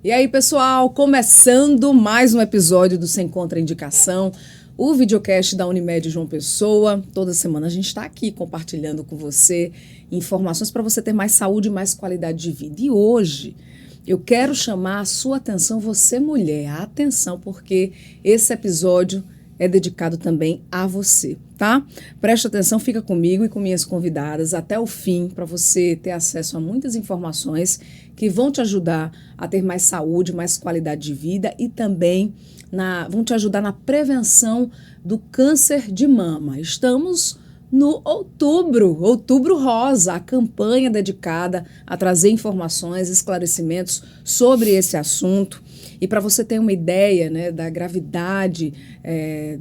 E aí, pessoal, começando mais um episódio do Sem Contraindicação, o videocast da Unimed João Pessoa. Toda semana a gente está aqui compartilhando com você informações para você ter mais saúde e mais qualidade de vida. E hoje eu quero chamar a sua atenção, você mulher, atenção, porque esse episódio é dedicado também a você, tá? Preste atenção, fica comigo e com minhas convidadas até o fim para você ter acesso a muitas informações que vão te ajudar a ter mais saúde, mais qualidade de vida e também vão te ajudar na prevenção do câncer de mama. Estamos no Outubro Rosa, a campanha dedicada a trazer informações, esclarecimentos sobre esse assunto. E para você ter uma ideia, né, da gravidade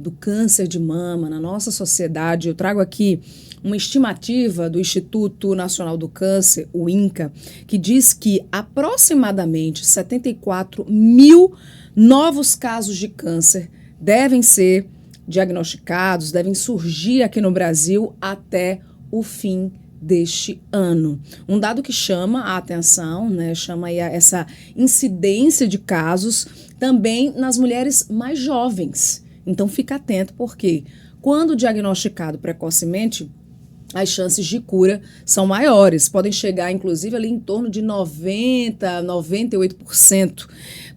do câncer de mama na nossa sociedade, eu trago aqui uma estimativa do Instituto Nacional do Câncer, o INCA, que diz que aproximadamente 74 mil novos casos de câncer devem ser diagnosticados, devem surgir aqui no Brasil até o fim deste ano. Um dado que chama a atenção, né, chama aí essa incidência de casos também nas mulheres mais jovens. Então fica atento, porque quando diagnosticado precocemente, as chances de cura são maiores, podem chegar inclusive ali em torno de 90%, 98%.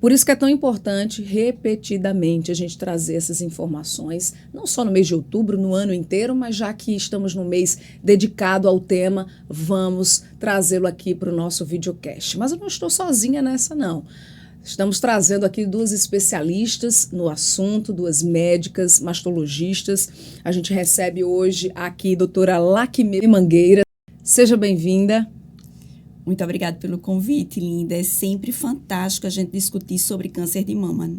Por isso que é tão importante repetidamente a gente trazer essas informações, não só no mês de outubro, no ano inteiro, mas já que estamos no mês dedicado ao tema, vamos trazê-lo aqui para o nosso videocast. Mas eu não estou sozinha nessa, não. Estamos trazendo aqui duas especialistas no assunto, duas médicas, mastologistas. A gente recebe hoje aqui a doutora Lakimê Mangueira. Seja bem-vinda. Muito obrigada pelo convite, Linda. É sempre fantástico a gente discutir sobre câncer de mama.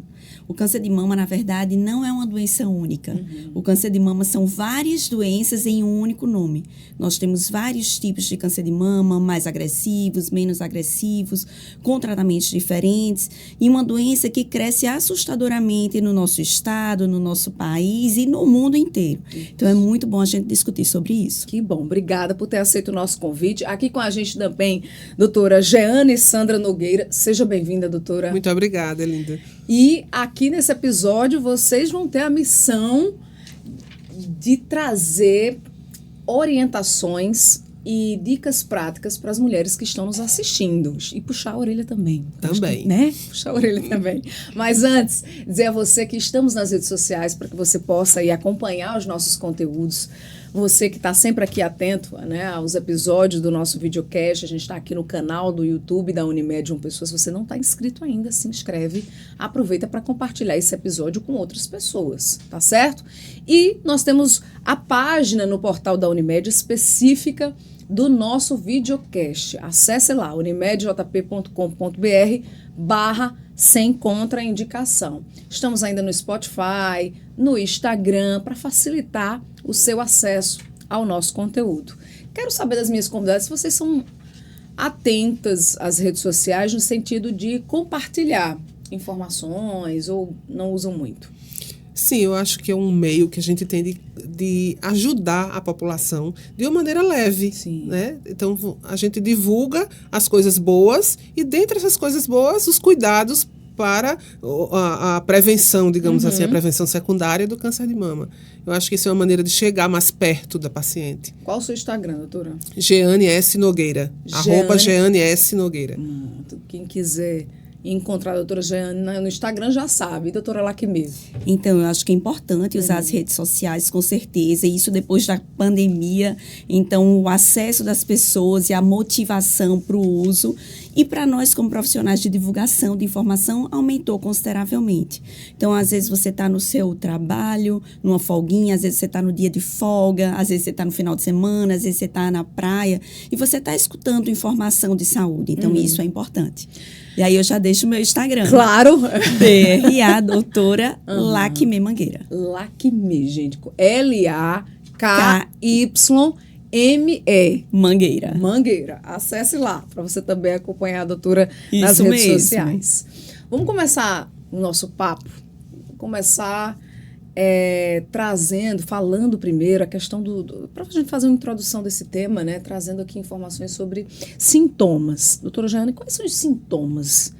O câncer de mama, na verdade, não é uma doença única. O câncer de mama são várias doenças em um único nome. Nós temos vários tipos de câncer de mama, mais agressivos, menos agressivos, com tratamentos diferentes, e uma doença que cresce assustadoramente no nosso estado, no nosso país e no mundo inteiro. Então, é muito bom a gente discutir sobre isso. Que bom, obrigada por ter aceito o nosso convite. Aqui com a gente também, doutora Jeane Sandra Nogueira. Seja bem-vinda, doutora. Muito obrigada, Linda. E aqui nesse episódio vocês vão ter a missão de trazer orientações e dicas práticas para as mulheres que estão nos assistindo. E puxar a orelha também. Também. Né? Puxar a orelha também. Mas antes, dizer a você que estamos nas redes sociais para que você possa aí acompanhar os nossos conteúdos. Você que está sempre aqui atento, né, aos episódios do nosso videocast, a gente está aqui no canal do YouTube da Unimed João Pessoa. Se você não está inscrito ainda, se inscreve, aproveita para compartilhar esse episódio com outras pessoas, tá certo? E nós temos a página no portal da Unimed específica do nosso videocast. Acesse lá, unimedjp.com.br/sem contraindicação. Estamos ainda no Spotify, no Instagram, para facilitar o seu acesso ao nosso conteúdo. Quero saber das minhas convidadas se vocês são atentas às redes sociais no sentido de compartilhar informações ou não usam muito. Sim, eu acho que é um meio que a gente tem de ajudar a população de uma maneira leve. Sim. Né? Então, a gente divulga as coisas boas e, dentre essas coisas boas, os cuidados para a prevenção, digamos assim, a prevenção secundária do câncer de mama. Eu acho que isso é uma maneira de chegar mais perto da paciente. Qual o seu Instagram, doutora? Jeane S. Nogueira. @Jeane S. Nogueira. Quem quiser encontrar a doutora Jeane no Instagram já sabe, doutora Lakimê. Então, eu acho que é importante usar as redes sociais, com certeza, e isso depois da pandemia. Então, o acesso das pessoas e a motivação para o uso. E para nós, como profissionais de divulgação de informação, aumentou consideravelmente. Então, às vezes você está no seu trabalho, numa folguinha, às vezes você está no dia de folga, às vezes você está no final de semana, às vezes você está na praia, e você está escutando informação de saúde. Então, isso é importante. E aí eu já deixo o meu Instagram. Claro! DRA, doutora Lakimê Mangueira. Lakimê, gente. LAKYME. Mangueira. Acesse lá, para você também acompanhar a doutora nas redes sociais. Vamos começar o nosso papo. Começar falando primeiro a questão para a gente fazer uma introdução desse tema, né? Trazendo aqui informações sobre sintomas. Doutora Jeane, quais são os sintomas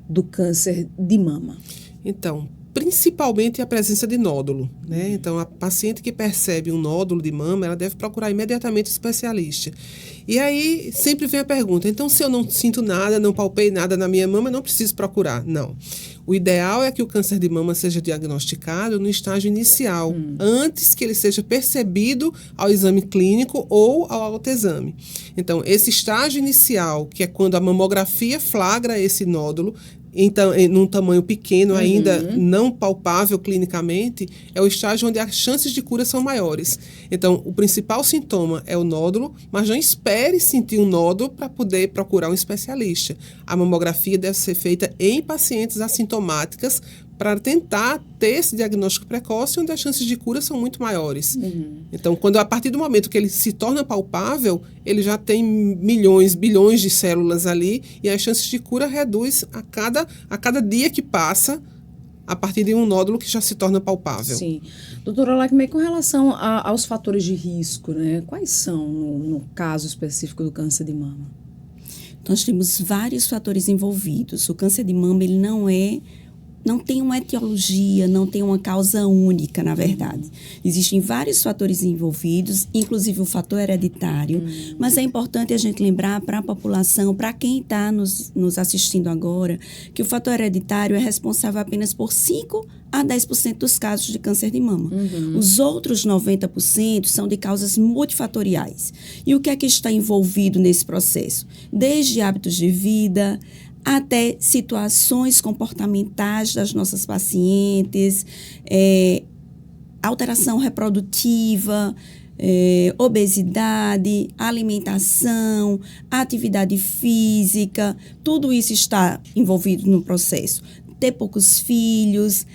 do câncer de mama? Então, principalmente a presença de nódulo, né? Então, a paciente que percebe um nódulo de mama, ela deve procurar imediatamente o especialista. E aí, sempre vem a pergunta, então, se eu não sinto nada, não palpei nada na minha mama, eu não preciso procurar? Não. O ideal é que o câncer de mama seja diagnosticado no estágio inicial, antes que ele seja percebido ao exame clínico ou ao autoexame. Então, esse estágio inicial, que é quando a mamografia flagra esse nódulo, então, num tamanho pequeno, ainda não palpável clinicamente, é o estágio onde as chances de cura são maiores. Então, o principal sintoma é o nódulo, mas não espere sentir um nódulo para poder procurar um especialista. A mamografia deve ser feita em pacientes assintomáticas para tentar ter esse diagnóstico precoce, onde as chances de cura são muito maiores. Então, a partir do momento que ele se torna palpável, ele já tem milhões, bilhões de células ali, e as chances de cura reduz a cada dia que passa, a partir de um nódulo que já se torna palpável. Sim. Doutora Lacme, com relação aos fatores de risco, né? Quais são no caso específico do câncer de mama? Nós temos vários fatores envolvidos. O câncer de mama, ele não tem uma etiologia, não tem uma causa única, na verdade. Existem vários fatores envolvidos, inclusive o fator hereditário, mas é importante a gente lembrar para a população, para quem está nos assistindo agora, que o fator hereditário é responsável apenas por 5 a 10% dos casos de câncer de mama. Os outros 90% são de causas multifatoriais. E o que é que está envolvido nesse processo? Desde hábitos de vida, até situações comportamentais das nossas pacientes, alteração reprodutiva, obesidade, alimentação, atividade física, tudo isso está envolvido no processo. Ter poucos filhos,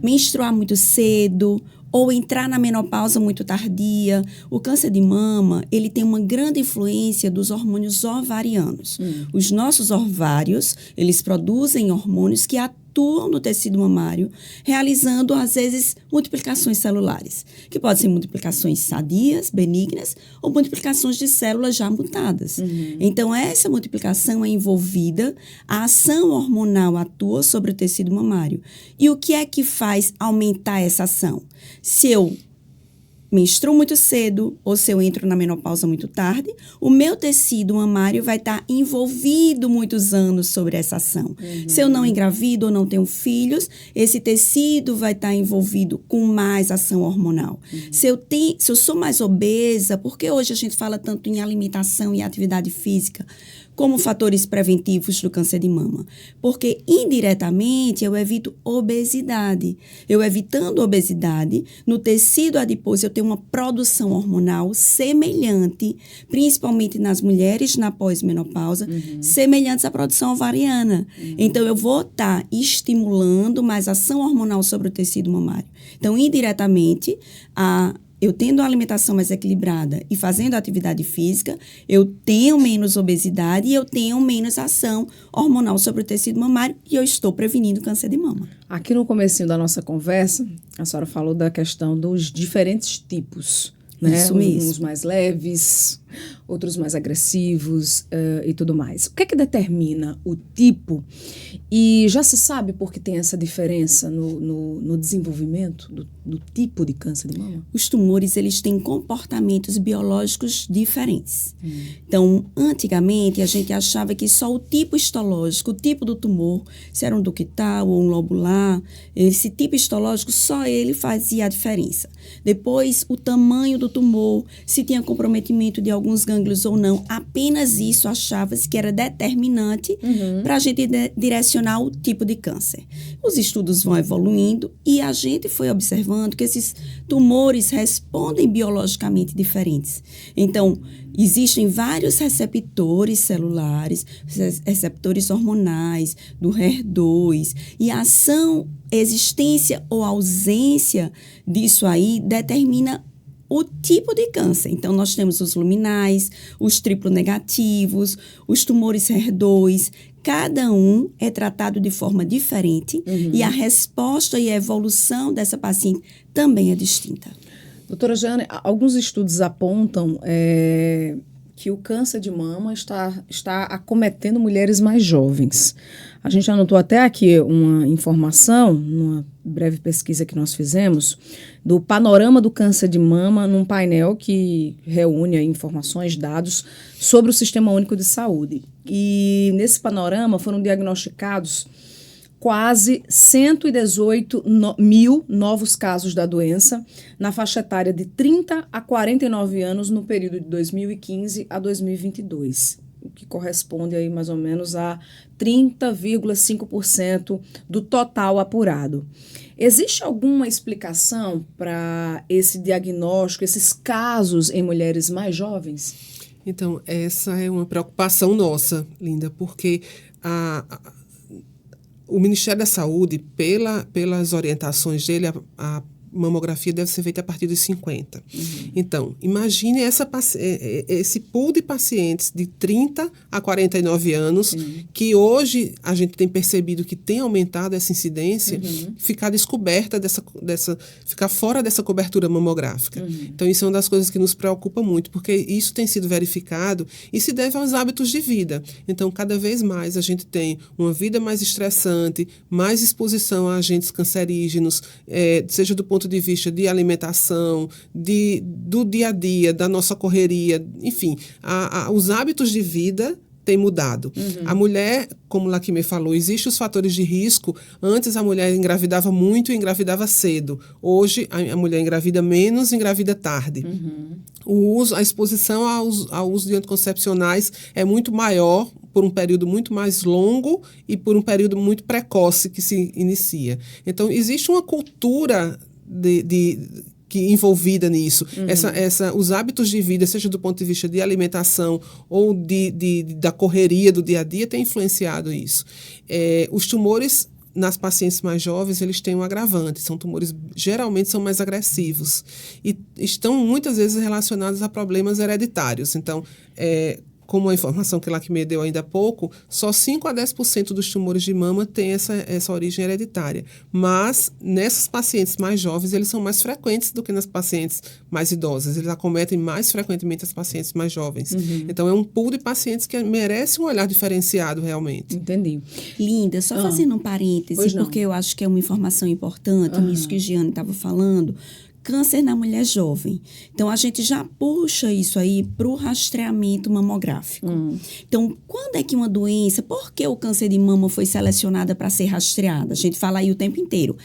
menstruar muito cedo, ou entrar na menopausa muito tardia. O câncer de mama, ele tem uma grande influência dos hormônios ovarianos. Os nossos ovários, eles produzem hormônios que atuam no tecido mamário, realizando, às vezes, multiplicações celulares, que podem ser multiplicações sadias, benignas, ou multiplicações de células já mutadas. Então, essa multiplicação é envolvida, a ação hormonal atua sobre o tecido mamário. E o que é que faz aumentar essa ação? Se eu menstruo muito cedo ou se eu entro na menopausa muito tarde, o meu tecido mamário vai estar envolvido muitos anos sobre essa ação. Se eu não engravido ou não tenho filhos, esse tecido vai estar envolvido com mais ação hormonal. Se eu sou mais obesa, porque hoje a gente fala tanto em alimentação e atividade física, como fatores preventivos do câncer de mama. Porque, indiretamente, eu evito obesidade. Eu evitando obesidade, no tecido adiposo eu tenho uma produção hormonal semelhante, principalmente nas mulheres na pós-menopausa, semelhantes à produção ovariana. Então, eu vou estar estimulando mais ação hormonal sobre o tecido mamário. Então, indiretamente, eu tendo uma alimentação mais equilibrada e fazendo atividade física, eu tenho menos obesidade e eu tenho menos ação hormonal sobre o tecido mamário e eu estou prevenindo câncer de mama. Aqui no comecinho da nossa conversa, a senhora falou da questão dos diferentes tipos, né? Isso mesmo. Uns mais leves, outros mais agressivos e tudo mais. O que é que determina o tipo? E já se sabe por que tem essa diferença no desenvolvimento do tipo de câncer de mama? Os tumores, eles têm comportamentos biológicos diferentes. Então, antigamente, a gente achava que só o tipo histológico, o tipo do tumor, se era um ductal ou um lobular, esse tipo histológico, só ele fazia a diferença. Depois, o tamanho do tumor, se tinha comprometimento de alguns gânglios ou não, apenas isso achava-se que era determinante para a gente direcionar o tipo de câncer. Os estudos vão evoluindo e a gente foi observando que esses tumores respondem biologicamente diferentes. Então, existem vários receptores celulares, receptores hormonais, do HER2, e a ação, existência ou ausência disso aí determina o tipo de câncer. Então, nós temos os luminais, os triplo negativos, os tumores HER2. Cada um é tratado de forma diferente e a resposta e a evolução dessa paciente também é distinta. Doutora Jeane, alguns estudos apontam que o câncer de mama está acometendo mulheres mais jovens. A gente anotou até aqui uma informação, numa breve pesquisa que nós fizemos, do panorama do câncer de mama num painel que reúne aí informações, dados sobre o Sistema Único de Saúde. E nesse panorama foram diagnosticados quase 118 mil novos casos da doença na faixa etária de 30 a 49 anos no período de 2015 a 2022, o que corresponde aí mais ou menos a 30,5% do total apurado. Existe alguma explicação para esse diagnóstico, esses casos em mulheres mais jovens? Então, essa é uma preocupação nossa, Linda, porque o Ministério da Saúde, pelas orientações dele, a mamografia deve ser feita a partir dos 50. Uhum. Então, imagine esse pool de pacientes de 30 a 49 anos, que hoje a gente tem percebido que tem aumentado essa incidência, ficar descoberta ficar fora dessa cobertura mamográfica. Então, isso é uma das coisas que nos preocupa muito, porque isso tem sido verificado e se deve aos hábitos de vida. Então, cada vez mais a gente tem uma vida mais estressante, mais exposição a agentes cancerígenos, seja do ponto de vista de alimentação, do dia a dia, da nossa correria, enfim, os hábitos de vida têm mudado. A mulher, como Lakimê falou, existem os fatores de risco. Antes a mulher engravidava muito e engravidava cedo. Hoje a mulher engravida menos e engravida tarde. A exposição ao uso de anticoncepcionais é muito maior, por um período muito mais longo e por um período muito precoce que se inicia. Então, existe uma cultura que envolvida nisso. Os hábitos de vida, seja do ponto de vista de alimentação ou da correria do dia a dia, tem influenciado isso. Os tumores nas pacientes mais jovens, eles têm um agravante. São tumores, geralmente, são mais agressivos. E estão, muitas vezes, relacionados a problemas hereditários. Então, como a informação que Lakimê deu ainda há pouco, só 5 a 10% dos tumores de mama têm essa origem hereditária. Mas, nessas pacientes mais jovens, eles são mais frequentes do que nas pacientes mais idosas. Eles acometem mais frequentemente as pacientes mais jovens. Então, é um pool de pacientes que merece um olhar diferenciado, realmente. Entendi. Linda, só fazendo um parêntese, porque eu acho que é uma informação importante, nisso que Giane estava falando. Câncer na mulher jovem. Então, a gente já puxa isso aí para o rastreamento mamográfico. Então, quando é que uma doença... Por que o câncer de mama foi selecionada para ser rastreada? A gente fala aí o tempo inteiro.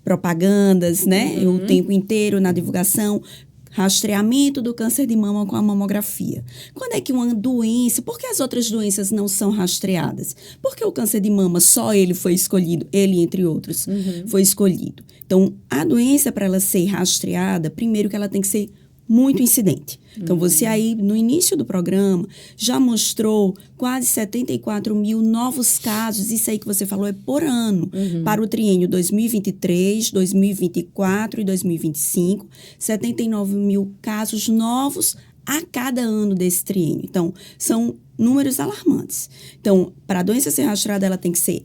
Propagandas, né? O tempo inteiro na divulgação. Rastreamento do câncer de mama com a mamografia. Quando é que uma doença... Por que as outras doenças não são rastreadas? Porque o câncer de mama, só ele foi escolhido, ele entre outros, foi escolhido. Então, a doença, para ela ser rastreada, primeiro que ela tem que ser muito incidente. Então, você aí, no início do programa, já mostrou quase 74 mil novos casos, isso aí que você falou é por ano, para o triênio 2023, 2024 e 2025, 79 mil casos novos a cada ano desse triênio. Então, são números alarmantes. Então, para a doença ser rastreada, ela tem que ser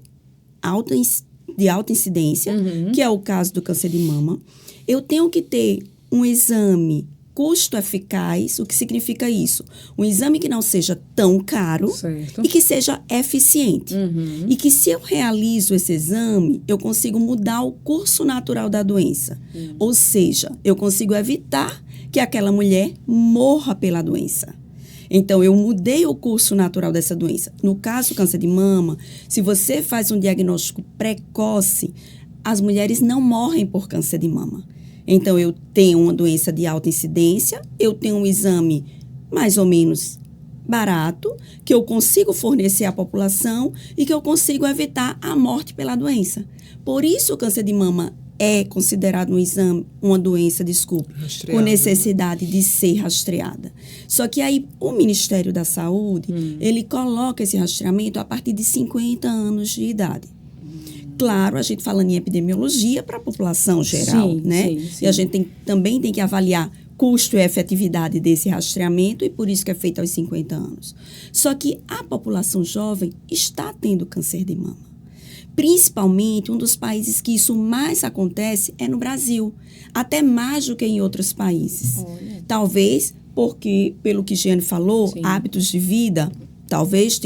de alta incidência, que é o caso do câncer de mama. Eu tenho que ter um exame custo-eficaz. O que significa isso? Um exame que não seja tão caro e que seja eficiente. E que, se eu realizo esse exame, eu consigo mudar o curso natural da doença. Ou seja, eu consigo evitar que aquela mulher morra pela doença. Então, eu mudei o curso natural dessa doença. No caso do câncer de mama, se você faz um diagnóstico precoce, as mulheres não morrem por câncer de mama. Então, eu tenho uma doença de alta incidência, eu tenho um exame mais ou menos barato, que eu consigo fornecer à população e que eu consigo evitar a morte pela doença. Por isso, o câncer de mama é considerado uma doença, com necessidade de ser rastreada. Só que aí o Ministério da Saúde, ele coloca esse rastreamento a partir de 50 anos de idade. Claro, a gente falando em epidemiologia para a população geral, né? Sim. E a gente também tem que avaliar custo e efetividade desse rastreamento e por isso que é feito aos 50 anos. Só que a população jovem está tendo câncer de mama. Principalmente, um dos países que isso mais acontece é no Brasil. Até mais do que em outros países. Talvez porque, pelo que Giane falou, Sim. hábitos de vida, talvez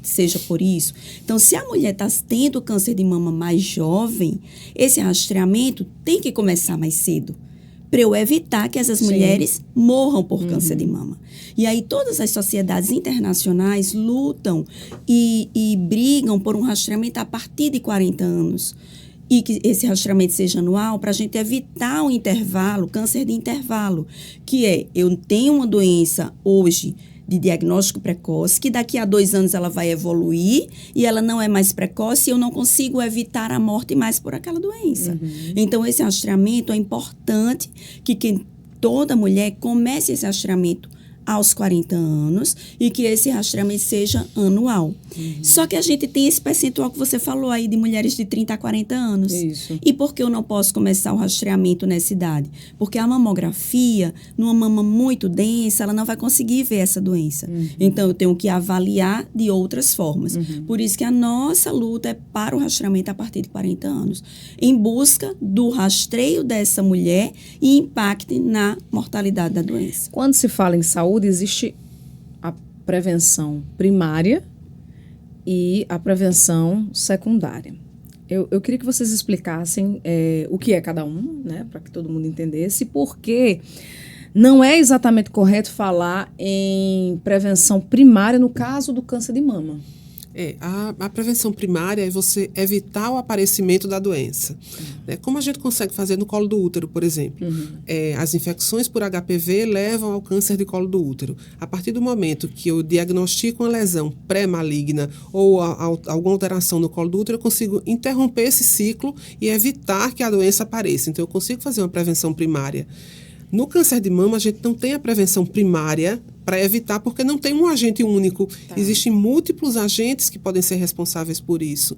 seja por isso. Então, se a mulher está tendo câncer de mama mais jovem, esse rastreamento tem que começar mais cedo, para eu evitar que essas mulheres morram por câncer de mama. E aí todas as sociedades internacionais lutam e brigam por um rastreamento a partir de 40 anos. E que esse rastreamento seja anual, para a gente evitar o intervalo, câncer de intervalo, que é, eu tenho uma doença hoje de diagnóstico precoce, que daqui a 2 anos ela vai evoluir e ela não é mais precoce e eu não consigo evitar a morte mais por aquela doença. Então, esse rastreamento é importante que toda mulher comece esse rastreamento aos 40 anos e que esse rastreamento seja anual. Só que a gente tem esse percentual que você falou aí de mulheres de 30 a 40 anos. Isso. E por que eu não posso começar o rastreamento nessa idade? Porque a mamografia, numa mama muito densa, ela não vai conseguir ver essa doença. Então, eu tenho que avaliar de outras formas. Por isso que a nossa luta é para o rastreamento a partir de 40 anos, em busca do rastreio dessa mulher e impacte na mortalidade da doença. Quando se fala em saúde, existe a prevenção primária e a prevenção secundária. Eu queria que vocês explicassem o que é cada um, né, para que todo mundo entendesse, porque não é exatamente correto falar em prevenção primária no caso do câncer de mama. A prevenção primária é você evitar o aparecimento da doença. Né? Como a gente consegue fazer no colo do útero, por exemplo. As infecções por HPV levam ao câncer de colo do útero. A partir do momento que eu diagnostico uma lesão pré-maligna ou alguma alteração no colo do útero, eu consigo interromper esse ciclo e evitar que a doença apareça. Então, eu consigo fazer uma prevenção primária. No câncer de mama, a gente não tem a prevenção primária para evitar, porque não tem um agente único. Tá. Existem múltiplos agentes que podem ser responsáveis por isso.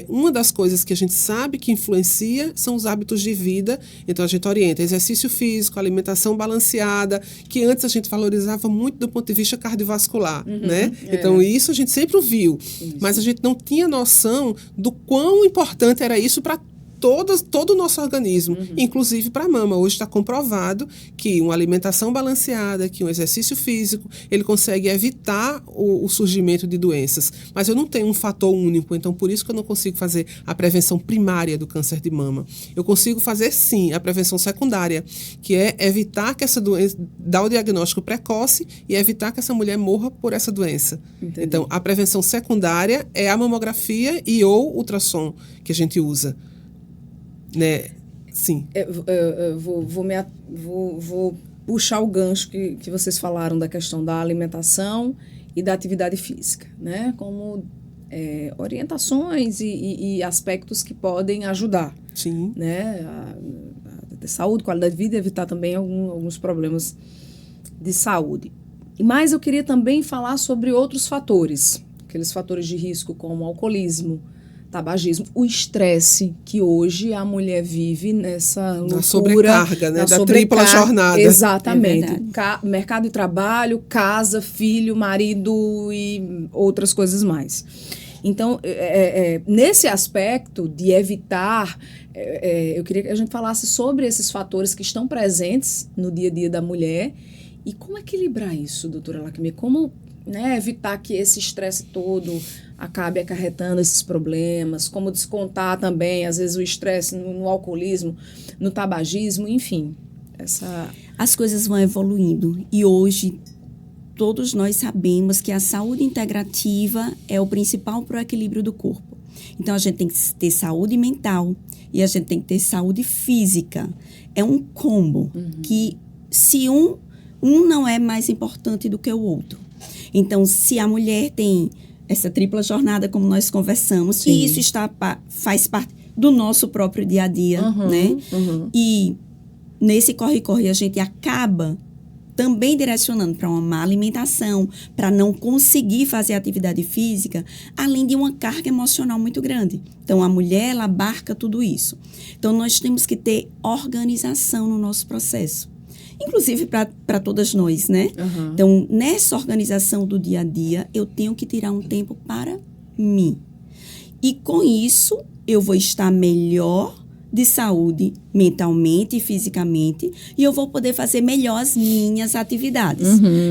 Uma das coisas que a gente sabe que influencia são os hábitos de vida. Então, a gente orienta exercício físico, alimentação balanceada, que antes a gente valorizava muito do ponto de vista cardiovascular. Né? Então, isso a gente sempre ouviu. Isso. Mas a gente não tinha noção do quão importante era isso para todo o nosso organismo, inclusive para a mama. Hoje está comprovado que uma alimentação balanceada, que um exercício físico, ele consegue evitar o surgimento de doenças. Mas eu não tenho um fator único, então por isso que eu não consigo fazer a prevenção primária do câncer de mama. Eu consigo fazer, sim, a prevenção secundária, que é evitar que essa doença, dar o diagnóstico precoce e evitar que essa mulher morra por essa doença. Entendi. Então, a prevenção secundária é a mamografia e ou ultrassom que a gente usa. Né? Sim. Vou puxar o gancho que vocês falaram da questão da alimentação e da atividade física, né? Como orientações e aspectos que podem ajudar. Sim. Né? A ter saúde, qualidade de vida e evitar também alguns problemas de saúde. Mas eu queria também falar sobre outros fatores, aqueles fatores de risco como o alcoolismo, tabagismo, o estresse que hoje a mulher vive nessa loucura. Na sobrecarga, né? Da tripla jornada. Exatamente. Mercado de trabalho, casa, filho, marido e outras coisas mais. Então, nesse aspecto de evitar, eu queria que a gente falasse sobre esses fatores que estão presentes no dia a dia da mulher e como equilibrar isso, doutora Lakmi, como evitar que esse estresse todo acabe acarretando esses problemas, como descontar também, às vezes, o estresse no alcoolismo, no tabagismo, enfim. As coisas vão evoluindo e hoje todos nós sabemos que a saúde integrativa é o principal para o equilíbrio do corpo. Então, a gente tem que ter saúde mental e a gente tem que ter saúde física. É um combo que, se um não é mais importante do que o outro. Então, se a mulher tem essa tripla jornada, como nós conversamos, sim, e isso faz parte do nosso próprio dia a dia, né? E nesse corre-corre a gente acaba também direcionando para uma má alimentação, para não conseguir fazer atividade física, além de uma carga emocional muito grande. Então, a mulher, ela abarca tudo isso. Então, nós temos que ter organização no nosso processo. Inclusive para todas nós, né? Então, nessa organização do dia a dia, eu tenho que tirar um tempo para mim. E com isso, eu vou estar melhor de saúde, mentalmente e fisicamente, e eu vou poder fazer melhor as minhas atividades.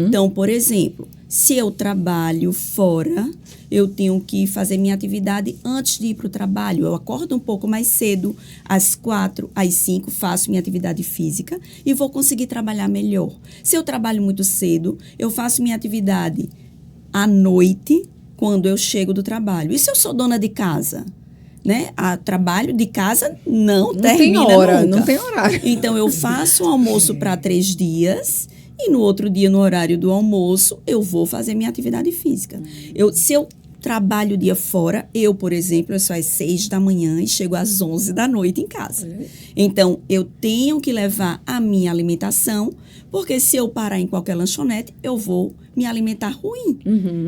Então, por exemplo, se eu trabalho fora, eu tenho que fazer minha atividade antes de ir para o trabalho. Eu acordo um pouco mais cedo, às 4, às 5, faço minha atividade física e vou conseguir trabalhar melhor. Se eu trabalho muito cedo, eu faço minha atividade à noite, quando eu chego do trabalho. E se eu sou dona de casa? Né? Trabalho de casa não termina tem hora, nunca. Não tem horário. Então, eu faço o almoço para 3 dias e no outro dia, no horário do almoço, eu vou fazer minha atividade física. Se eu trabalho o dia fora, por exemplo, eu saio às 6 da manhã e chego às 11 da noite em casa. Então, eu tenho que levar a minha alimentação, porque se eu parar em qualquer lanchonete, eu vou me alimentar ruim.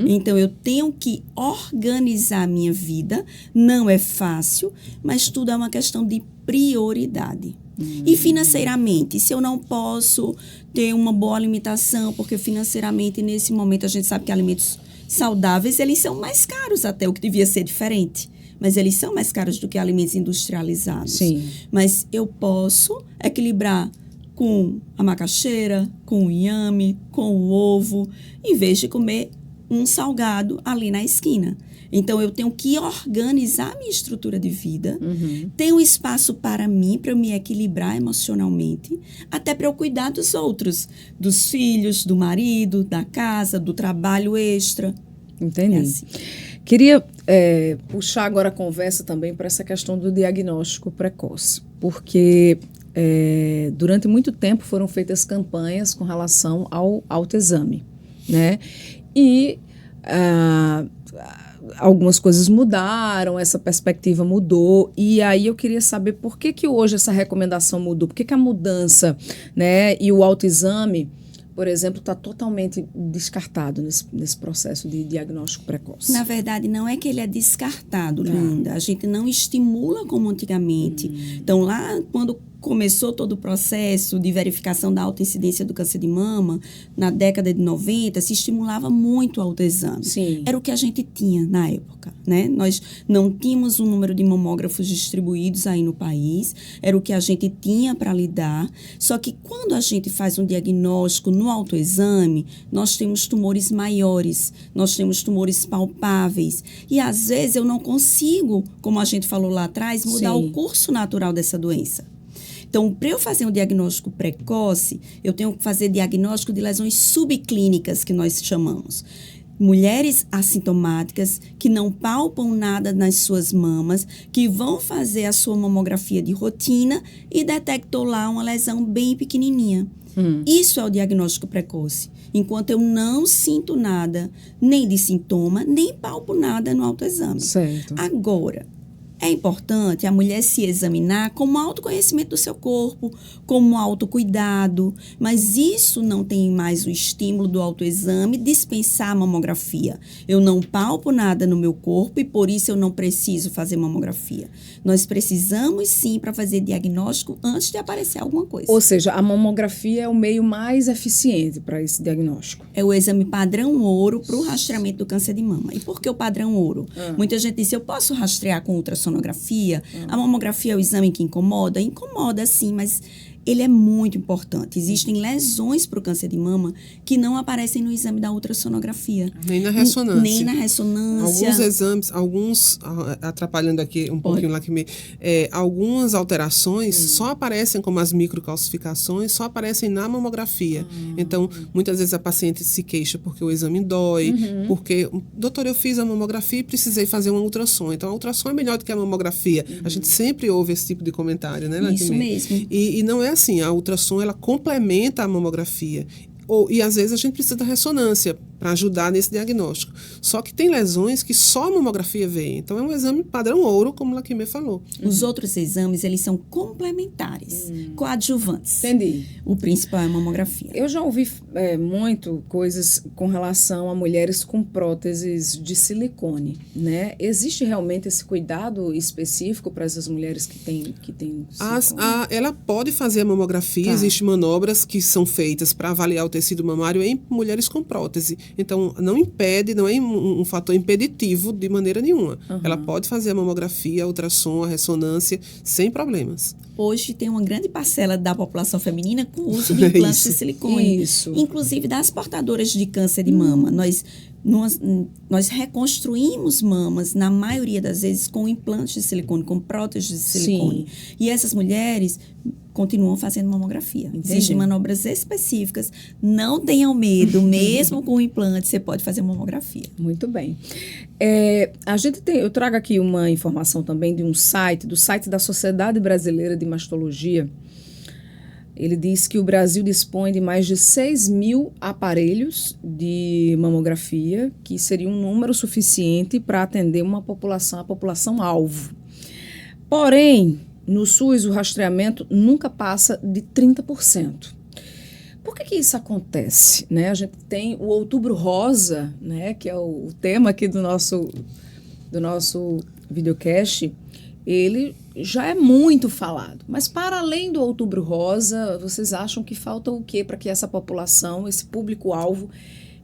Então, eu tenho que organizar a minha vida. Não é fácil, mas tudo é uma questão de prioridade. E financeiramente, se eu não posso ter uma boa alimentação, porque financeiramente, nesse momento, a gente sabe que alimentos saudáveis, eles são mais caros até, o que devia ser diferente. Mas eles são mais caros do que alimentos industrializados. Sim. Mas eu posso equilibrar com a macaxeira, com o inhame, com o ovo, em vez de comer um salgado ali na esquina. Então, eu tenho que organizar a minha estrutura de vida, ter um espaço para mim, para eu me equilibrar emocionalmente, até para eu cuidar dos outros, dos filhos, do marido, da casa, do trabalho extra. Entendi. É assim. Queria puxar agora a conversa também para essa questão do diagnóstico precoce, porque durante muito tempo foram feitas campanhas com relação ao autoexame, né? E algumas coisas mudaram, essa perspectiva mudou, e aí eu queria saber por que hoje essa recomendação mudou, por que a mudança, né, e o autoexame, por exemplo, está totalmente descartado nesse processo de diagnóstico precoce. Na verdade, não é que ele é descartado, Linda. A gente não estimula como antigamente. Então, lá quando começou todo o processo de verificação da alta incidência do câncer de mama, na década de 90, se estimulava muito o autoexame. Sim. Era o que a gente tinha na época, né? Nós não tínhamos um número de mamógrafos distribuídos aí no país, era o que a gente tinha para lidar. Só que quando a gente faz um diagnóstico no autoexame, nós temos tumores maiores, nós temos tumores palpáveis. E às vezes eu não consigo, como a gente falou lá atrás, mudar Sim. o curso natural dessa doença. Então, para eu fazer um diagnóstico precoce, eu tenho que fazer diagnóstico de lesões subclínicas, que nós chamamos. Mulheres assintomáticas que não palpam nada nas suas mamas, que vão fazer a sua mamografia de rotina e detectou lá uma lesão bem pequenininha. Isso é o diagnóstico precoce. Enquanto eu não sinto nada, nem de sintoma, nem palpo nada no autoexame. Certo. Agora, é importante a mulher se examinar como autoconhecimento do seu corpo, como autocuidado, mas isso não tem mais o estímulo do autoexame dispensar a mamografia. Eu não palpo nada no meu corpo e por isso eu não preciso fazer mamografia. Nós precisamos sim para fazer diagnóstico antes de aparecer alguma coisa. Ou seja, a mamografia é o meio mais eficiente para esse diagnóstico. É o exame padrão ouro para o rastreamento do câncer de mama. E por que o padrão ouro? Muita gente diz, eu posso rastrear com ultrassonografia? A mamografia é o exame que incomoda? Incomoda, sim, mas ele é muito importante. Existem lesões para o câncer de mama que não aparecem no exame da ultrassonografia. Nem na ressonância. Nem na ressonância. Alguns exames, atrapalhando aqui um pouquinho lá, algumas alterações só aparecem, como as microcalcificações, só aparecem na mamografia. Então, muitas vezes a paciente se queixa porque o exame dói, porque, doutor, eu fiz a mamografia e precisei fazer uma ultrassom. Então, a ultrassom é melhor do que a mamografia. A gente sempre ouve esse tipo de comentário, né, Isso mesmo. E não é assim, a ultrassom, ela complementa a mamografia. E às vezes a gente precisa da ressonância para ajudar nesse diagnóstico. Só que tem lesões que só a mamografia vê. Então, é um exame padrão ouro, como a Laquimê falou. Os outros exames, eles são complementares, coadjuvantes. Entendi. O principal é a mamografia. Eu já ouvi muito coisas com relação a mulheres com próteses de silicone, né? Existe realmente esse cuidado específico para essas mulheres que têm silicone? Ela pode fazer a mamografia, existem manobras que são feitas para avaliar o tecido mamário em mulheres com prótese. Então, não impede, não é um fator impeditivo de maneira nenhuma. Ela pode fazer a mamografia, a ultrassom, a ressonância, sem problemas. Hoje tem uma grande parcela da população feminina com o uso de implantes de silicone. Isso. Inclusive das portadoras de câncer de mama. Nós reconstruímos mamas, na maioria das vezes, com implantes de silicone, com próteses de silicone. Sim. E essas mulheres continuam fazendo mamografia. Entendi. Existem manobras específicas. Não tenham medo, mesmo com o implante, você pode fazer mamografia. Muito bem. Eu trago aqui uma informação também de do site da Sociedade Brasileira de Mastologia. Ele diz que o Brasil dispõe de mais de 6.000 aparelhos de mamografia, que seria um número suficiente para atender a população alvo. Porém, no SUS, o rastreamento nunca passa de 30%. Por que isso acontece? Né? A gente tem o Outubro Rosa, né, que é o tema aqui do nosso videocast. Ele já é muito falado. Mas, para além do Outubro Rosa, vocês acham que falta o quê para que essa população, esse público-alvo,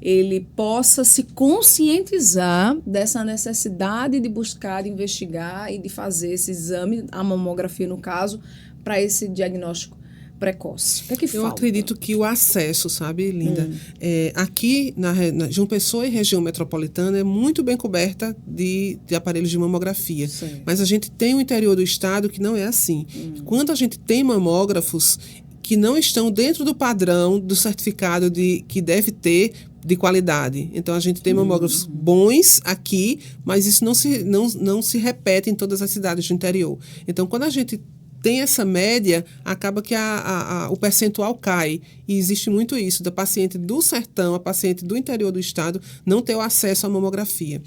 ele possa se conscientizar dessa necessidade de buscar, de investigar e de fazer esse exame, a mamografia no caso, para esse diagnóstico precoce? O que é que falta? Eu acredito que o acesso, sabe, Linda? Aqui na João Pessoa e região metropolitana é muito bem coberta de aparelhos de mamografia. Sim. Mas a gente tem o interior do estado que não é assim. Quando a gente tem mamógrafos que não estão dentro do padrão do certificado que deve ter de qualidade. Então, a gente tem mamógrafos bons aqui, mas isso não se repete em todas as cidades do interior. Então, quando a gente tem essa média, acaba que o percentual cai. E existe muito isso, da paciente do sertão, a paciente do interior do estado, não ter o acesso à mamografia.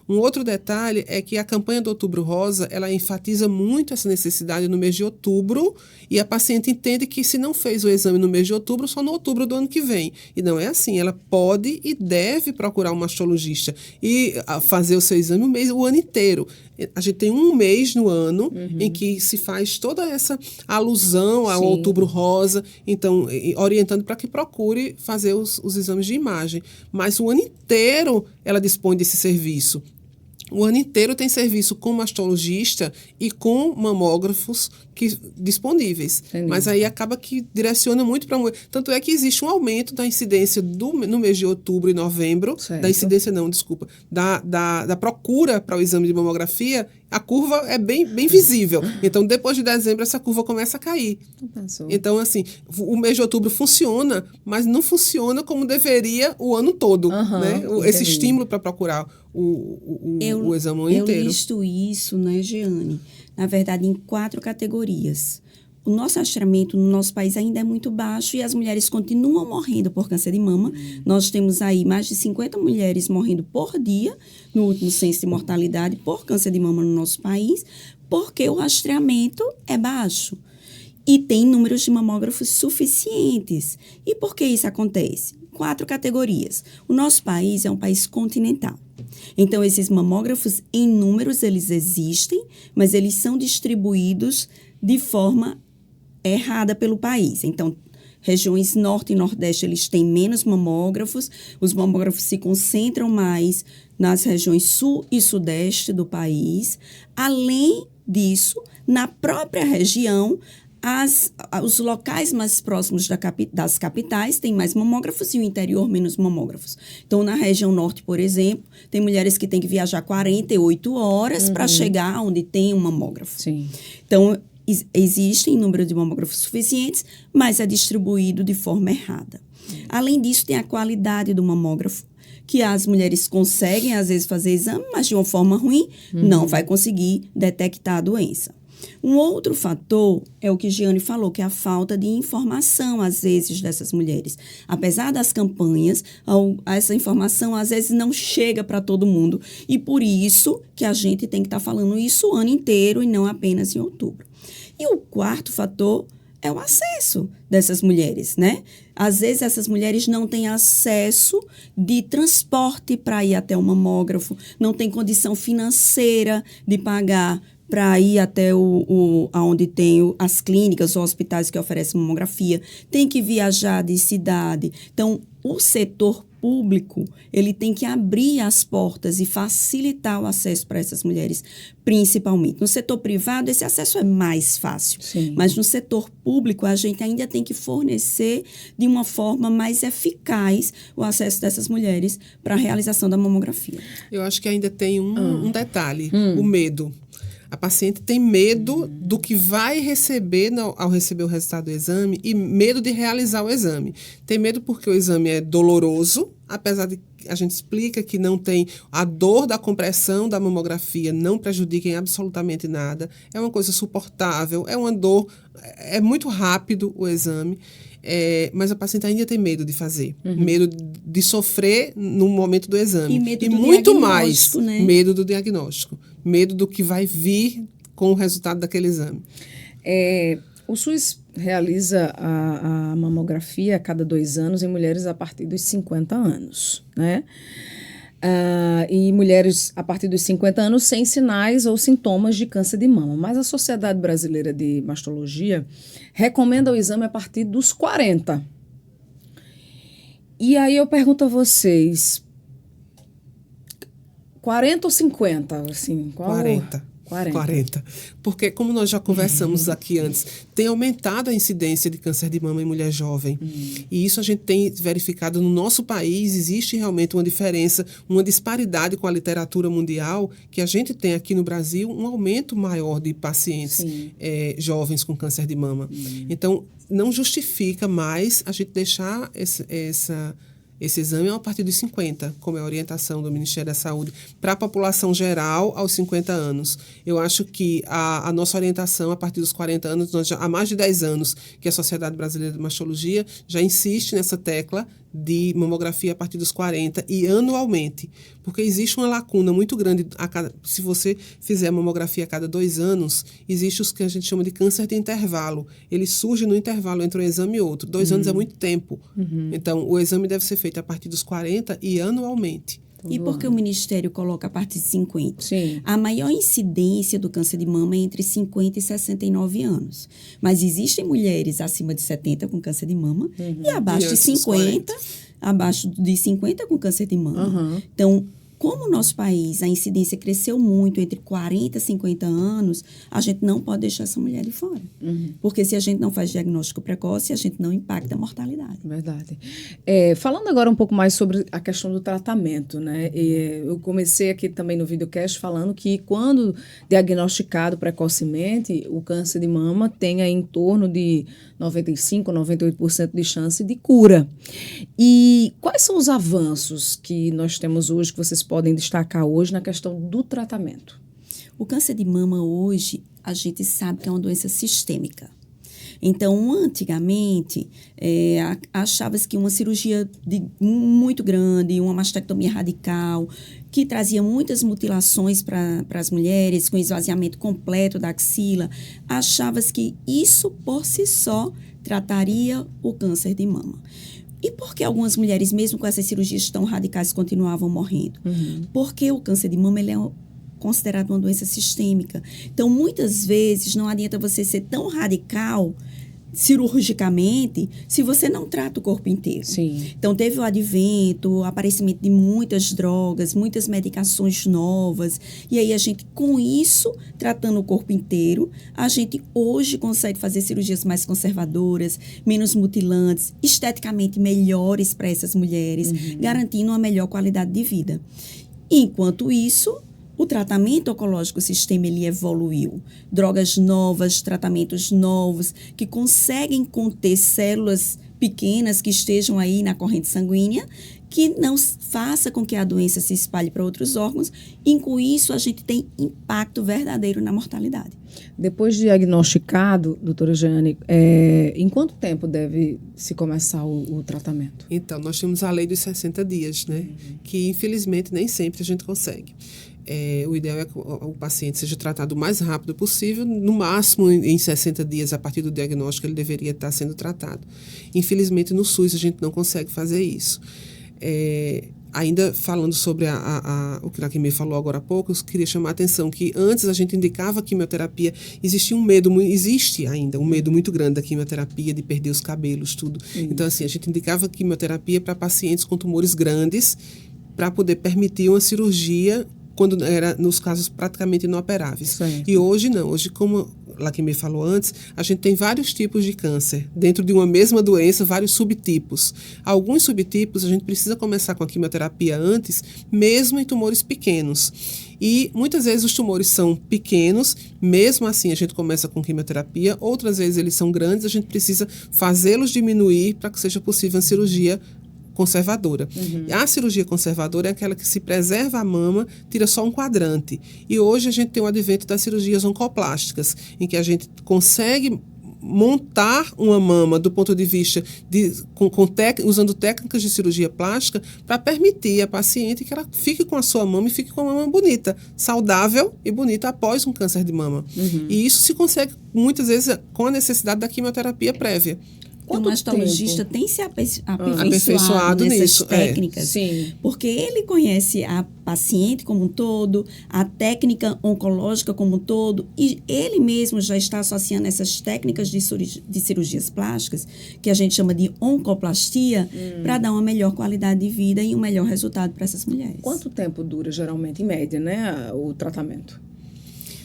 Um outro detalhe é que a campanha do Outubro Rosa, ela enfatiza muito essa necessidade no mês de outubro, e a paciente entende que se não fez o exame no mês de outubro, só no outubro do ano que vem. E não é assim, ela pode e deve procurar um mastologista e fazer o seu exame o ano inteiro. A gente tem um mês no ano em que se faz toda essa alusão ao Outubro Rosa, então orientando para que procure fazer os exames de imagem. Mas o ano inteiro ela dispõe desse serviço. O ano inteiro tem serviço com mastologista e com mamógrafos disponíveis. Entendi. Mas aí acaba que direciona muito para a mulher. Tanto é que existe um aumento da incidência no mês de outubro e novembro. Certo. Da incidência não, desculpa. Da procura para o exame de mamografia, a curva é bem visível. Então, depois de dezembro, essa curva começa a cair. Então, assim, o mês de outubro funciona, mas não funciona como deveria o ano todo. Né? Esse estímulo para procurar o exame o ano inteiro. Eu listo isso, né, Jeane? Na verdade, em 4 categorias. O nosso rastreamento no nosso país ainda é muito baixo e as mulheres continuam morrendo por câncer de mama. Nós temos aí mais de 50 mulheres morrendo por dia no último censo de mortalidade por câncer de mama no nosso país, porque o rastreamento é baixo. E tem números de mamógrafos suficientes. E por que isso acontece? 4 categorias. O nosso país é um país continental. Então, esses mamógrafos, em números, eles existem, mas eles são distribuídos de forma errada pelo país. Então, regiões norte e nordeste, eles têm menos mamógrafos, os mamógrafos se concentram mais nas regiões sul e sudeste do país. Além disso, na própria região, os locais mais próximos das capitais têm mais mamógrafos e o interior menos mamógrafos. Então, na região norte, por exemplo, tem mulheres que têm que viajar 48 horas para chegar onde tem um mamógrafo. Sim. Então, existem número de mamógrafos suficientes, mas é distribuído de forma errada. Além disso, tem a qualidade do mamógrafo, que as mulheres conseguem, às vezes, fazer exame, mas de uma forma ruim, não vai conseguir detectar a doença. Um outro fator é o que Jeane falou, que é a falta de informação, às vezes, dessas mulheres. Apesar das campanhas, essa informação, às vezes, não chega para todo mundo. E por isso que a gente tem que estar falando isso o ano inteiro e não apenas em outubro. E o quarto fator é o acesso dessas mulheres, né? Às vezes, essas mulheres não têm acesso de transporte para ir até o mamógrafo, não têm condição financeira de pagar para ir até onde tem as clínicas, os hospitais que oferecem mamografia, tem que viajar de cidade. Então, o setor público, ele tem que abrir as portas e facilitar o acesso para essas mulheres, principalmente. No setor privado, esse acesso é mais fácil. Sim. Mas no setor público, a gente ainda tem que fornecer de uma forma mais eficaz o acesso dessas mulheres para a realização da mamografia. Eu acho que ainda tem um detalhe, o medo. A paciente tem medo do que vai receber ao receber o resultado do exame e medo de realizar o exame. Tem medo porque o exame é doloroso, apesar de a gente explica que não tem a dor da compressão da mamografia, não prejudica em absolutamente nada. É uma coisa suportável, é uma dor, é muito rápido o exame. Mas a paciente ainda tem medo de fazer, medo de sofrer no momento do exame. E medo do muito mais né? medo do diagnóstico, medo do que vai vir com o resultado daquele exame. O SUS realiza a mamografia a cada 2 anos em mulheres a partir dos 50 anos, né? E mulheres a partir dos 50 anos sem sinais ou sintomas de câncer de mama. Mas a Sociedade Brasileira de Mastologia recomenda o exame a partir dos 40. E aí eu pergunto a vocês, 40 ou 50? Assim, qual 40. 40. Porque, como nós já conversamos aqui antes, tem aumentado a incidência de câncer de mama em mulher jovem. E isso a gente tem verificado no nosso país. Existe realmente uma diferença, uma disparidade com a literatura mundial, que a gente tem aqui no Brasil um aumento maior de pacientes jovens com câncer de mama. Então, não justifica mais a gente deixar esse exame a partir dos 50, como é a orientação do Ministério da Saúde, para a população geral aos 50 anos. Eu acho que a nossa orientação a partir dos 40 anos, há mais de 10 anos que a Sociedade Brasileira de Mastologia já insiste nessa tecla de mamografia a partir dos 40 e anualmente, porque existe uma lacuna muito grande. Se você fizer mamografia a cada 2 anos, existe os que a gente chama de câncer de intervalo. Ele surge no intervalo entre um exame e outro. 2 anos é muito tempo. Então, o exame deve ser feito a partir dos 40 e anualmente. E por que o Ministério coloca a partir de 50? Sim. A maior incidência do câncer de mama é entre 50 e 69 anos. Mas existem mulheres acima de 70 com câncer de mama e abaixo de 50, abaixo de 50 com câncer de mama. Então, como o nosso país, a incidência cresceu muito entre 40 e 50 anos, a gente não pode deixar essa mulher de fora. Porque se a gente não faz diagnóstico precoce, a gente não impacta a mortalidade. Verdade. Falando agora um pouco mais sobre a questão do tratamento, né? Eu comecei aqui também no videocast falando que quando diagnosticado precocemente, o câncer de mama tem aí em torno de 95%, 98% de chance de cura. E quais são os avanços que nós temos hoje, que vocês podem destacar hoje na questão do tratamento? O câncer de mama hoje, a gente sabe que é uma doença sistêmica. Então, antigamente, achava-se que uma cirurgia muito grande, uma mastectomia radical, que trazia muitas mutilações para as mulheres, com esvaziamento completo da axila, achava-se que isso, por si só, trataria o câncer de mama. E por que algumas mulheres, mesmo com essas cirurgias tão radicais, continuavam morrendo? Porque o câncer de mama ele é considerado uma doença sistêmica. Então, muitas vezes, não adianta você ser tão radical cirurgicamente se você não trata o corpo inteiro. Sim. Então, teve o advento, o aparecimento de muitas drogas, muitas medicações novas. E aí, a gente, com isso, tratando o corpo inteiro, a gente hoje consegue fazer cirurgias mais conservadoras, menos mutilantes, esteticamente melhores para essas mulheres, garantindo uma melhor qualidade de vida. Enquanto isso, o tratamento oncológico, o sistema, ele evoluiu. Drogas novas, tratamentos novos, que conseguem conter células pequenas que estejam aí na corrente sanguínea, que não faça com que a doença se espalhe para outros órgãos, e com isso a gente tem impacto verdadeiro na mortalidade. Depois de diagnosticado, doutora Jeane, em quanto tempo deve se começar o tratamento? Então, nós temos a lei dos 60 dias, né? Que infelizmente nem sempre a gente consegue. O ideal é que o paciente seja tratado o mais rápido possível, no máximo em 60 dias, a partir do diagnóstico, ele deveria estar sendo tratado. Infelizmente, no SUS, a gente não consegue fazer isso. Ainda falando sobre o que a Lakimê falou agora há pouco, eu queria chamar a atenção que antes a gente indicava quimioterapia, existia um medo, existe ainda um medo muito grande da quimioterapia, de perder os cabelos, tudo. Então, assim, a gente indicava quimioterapia para pacientes com tumores grandes, para poder permitir uma cirurgia quando era nos casos praticamente inoperáveis. Certo. E hoje não. Hoje, como a Lakimê falou antes, a gente tem vários tipos de câncer. Dentro de uma mesma doença, vários subtipos. Alguns subtipos, a gente precisa começar com a quimioterapia antes, mesmo em tumores pequenos. E muitas vezes os tumores são pequenos, mesmo assim a gente começa com quimioterapia. Outras vezes eles são grandes, a gente precisa fazê-los diminuir para que seja possível a cirurgia conservadora. A cirurgia conservadora é aquela que se preserva a mama, tira só um quadrante. E hoje a gente tem o advento das cirurgias oncoplásticas, em que a gente consegue montar uma mama do ponto de vista usando técnicas de cirurgia plástica para permitir à paciente que ela fique com a sua mama e fique com a mama bonita, saudável e bonita após um câncer de mama. E isso se consegue muitas vezes com a necessidade da quimioterapia prévia. O mastologista tem se aperfeiçoado nessas nisso, técnicas, Sim. porque ele conhece a paciente como um todo, a técnica oncológica como um todo, e ele mesmo já está associando essas técnicas de cirurgias plásticas, que a gente chama de oncoplastia, para dar uma melhor qualidade de vida e um melhor resultado para essas mulheres. Quanto tempo dura, geralmente, em média, né, o tratamento?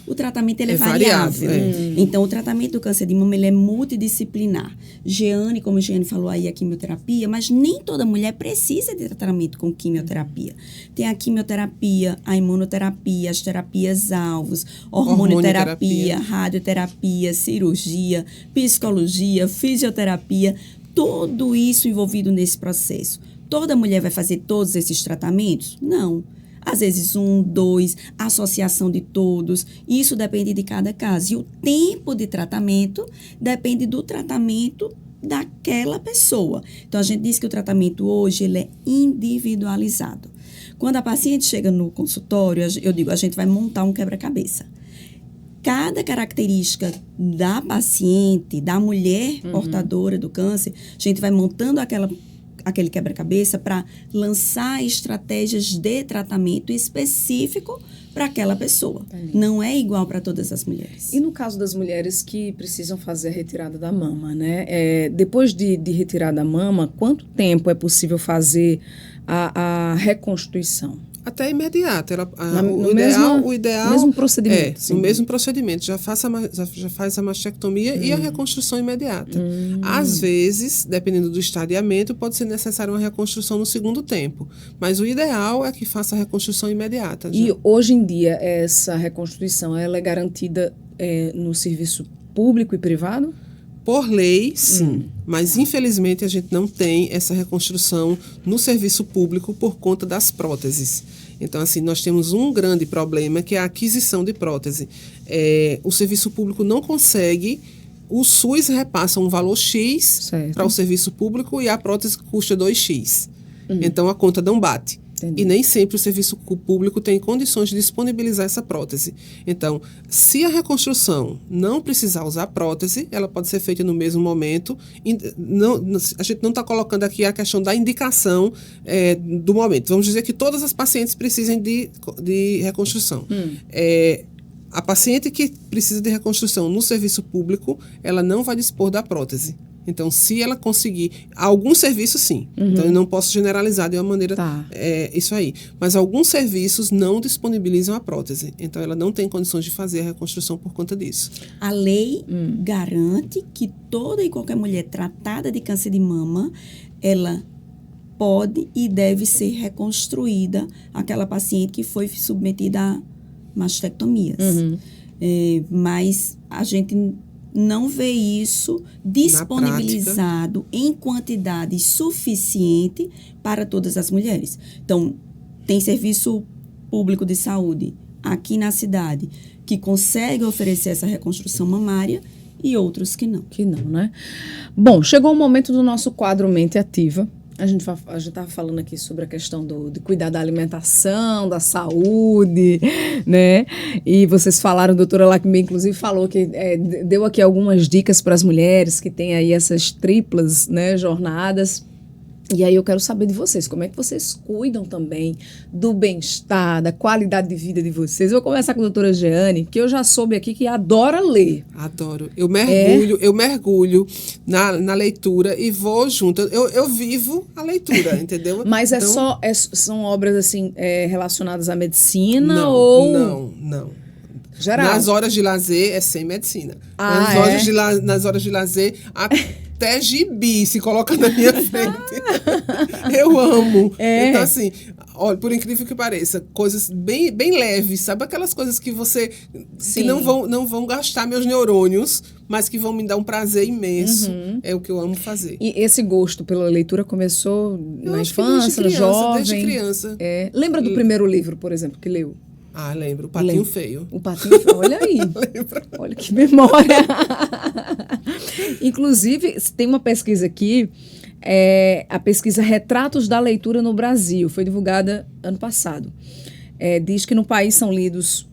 O tratamento ele é variável. Então, o tratamento do câncer de mama ele é multidisciplinar. Jeane, como a Jeane falou aí, a quimioterapia, mas nem toda mulher precisa de tratamento com quimioterapia. Tem a quimioterapia, a imunoterapia, as terapias-alvos, hormonioterapia, radioterapia, cirurgia, psicologia, fisioterapia, tudo isso envolvido nesse processo. Toda mulher vai fazer todos esses tratamentos? Não. Às vezes 1, 2, associação de todos. Isso depende de cada caso. E o tempo de tratamento depende do tratamento daquela pessoa. Então, a gente diz que o tratamento hoje ele é individualizado. Quando a paciente chega no consultório, eu digo, a gente vai montar um quebra-cabeça. Cada característica da paciente, da mulher portadora do câncer, a gente vai montando aquele quebra-cabeça para lançar estratégias de tratamento específico para aquela pessoa. Não é igual para todas as mulheres. E no caso das mulheres que precisam fazer a retirada da mama, né? Depois de retirar da mama, quanto tempo é possível fazer a reconstituição? Até imediato. O ideal mesmo procedimento. No mesmo procedimento. Já faz a mastectomia e a reconstrução imediata. Às vezes, dependendo do estadiamento, pode ser necessária uma reconstrução no segundo tempo. Mas o ideal é que faça a reconstrução imediata. E hoje em dia, essa reconstituição ela é garantida no serviço público e privado? Por lei, sim. Mas, infelizmente, a gente não tem essa reconstrução no serviço público por conta das próteses. Então, assim, nós temos um grande problema, que é a aquisição de prótese. O serviço público não consegue, o SUS repassa um valor X para o serviço público e a prótese custa 2X. Então, a conta não bate. Entendi. E nem sempre o serviço público tem condições de disponibilizar essa prótese. Então, se a reconstrução não precisar usar prótese, ela pode ser feita no mesmo momento. A gente não está colocando aqui a questão da indicação do momento. Vamos dizer que todas as pacientes precisem de reconstrução. A paciente que precisa de reconstrução no serviço público, ela não vai dispor da prótese. Então, se ela conseguir... Alguns serviços, sim. Então, eu não posso generalizar de uma maneira... isso aí. Mas alguns serviços não disponibilizam a prótese. Então, ela não tem condições de fazer a reconstrução por conta disso. A lei garante que toda e qualquer mulher tratada de câncer de mama, ela pode e deve ser reconstruída aquela paciente que foi submetida a mastectomias. Mas a gente não vê isso disponibilizado em quantidade suficiente para todas as mulheres. Então, tem serviço público de saúde aqui na cidade que consegue oferecer essa reconstrução mamária e outros que não. Que não, né? Bom, chegou o momento do nosso quadro Mente Ativa. A gente estava falando aqui sobre a questão de cuidar da alimentação, da saúde, né? E vocês falaram, a doutora Lakimê, inclusive, falou que deu aqui algumas dicas para as mulheres que têm aí essas triplas, né, jornadas. E aí eu quero saber de vocês, como é que vocês cuidam também do bem-estar, da qualidade de vida de vocês. Eu vou começar com a doutora Jeane, que eu já soube aqui que adora ler. Adoro. Eu mergulho na leitura e vou junto. Eu vivo a leitura, entendeu? Mas então, são obras assim relacionadas à medicina não, ou... Não. Geral. Nas horas de lazer é sem medicina. Ah, nas horas de lazer, até gibi se coloca na minha frente. Eu amo. Então, assim, olha, por incrível que pareça, coisas bem, bem leves, sabe? Aquelas coisas que que não vão gastar meus neurônios, mas que vão me dar um prazer imenso. É o que eu amo fazer. E esse gosto pela leitura começou na infância, no jovem? Desde criança. Lembra do primeiro livro, por exemplo, que leu? Ah, lembro. O Patinho Feio. O Patinho Feio, olha aí. Olha que memória. Inclusive, tem uma pesquisa aqui, a pesquisa Retratos da Leitura no Brasil, foi divulgada ano passado. Diz que no país são lidos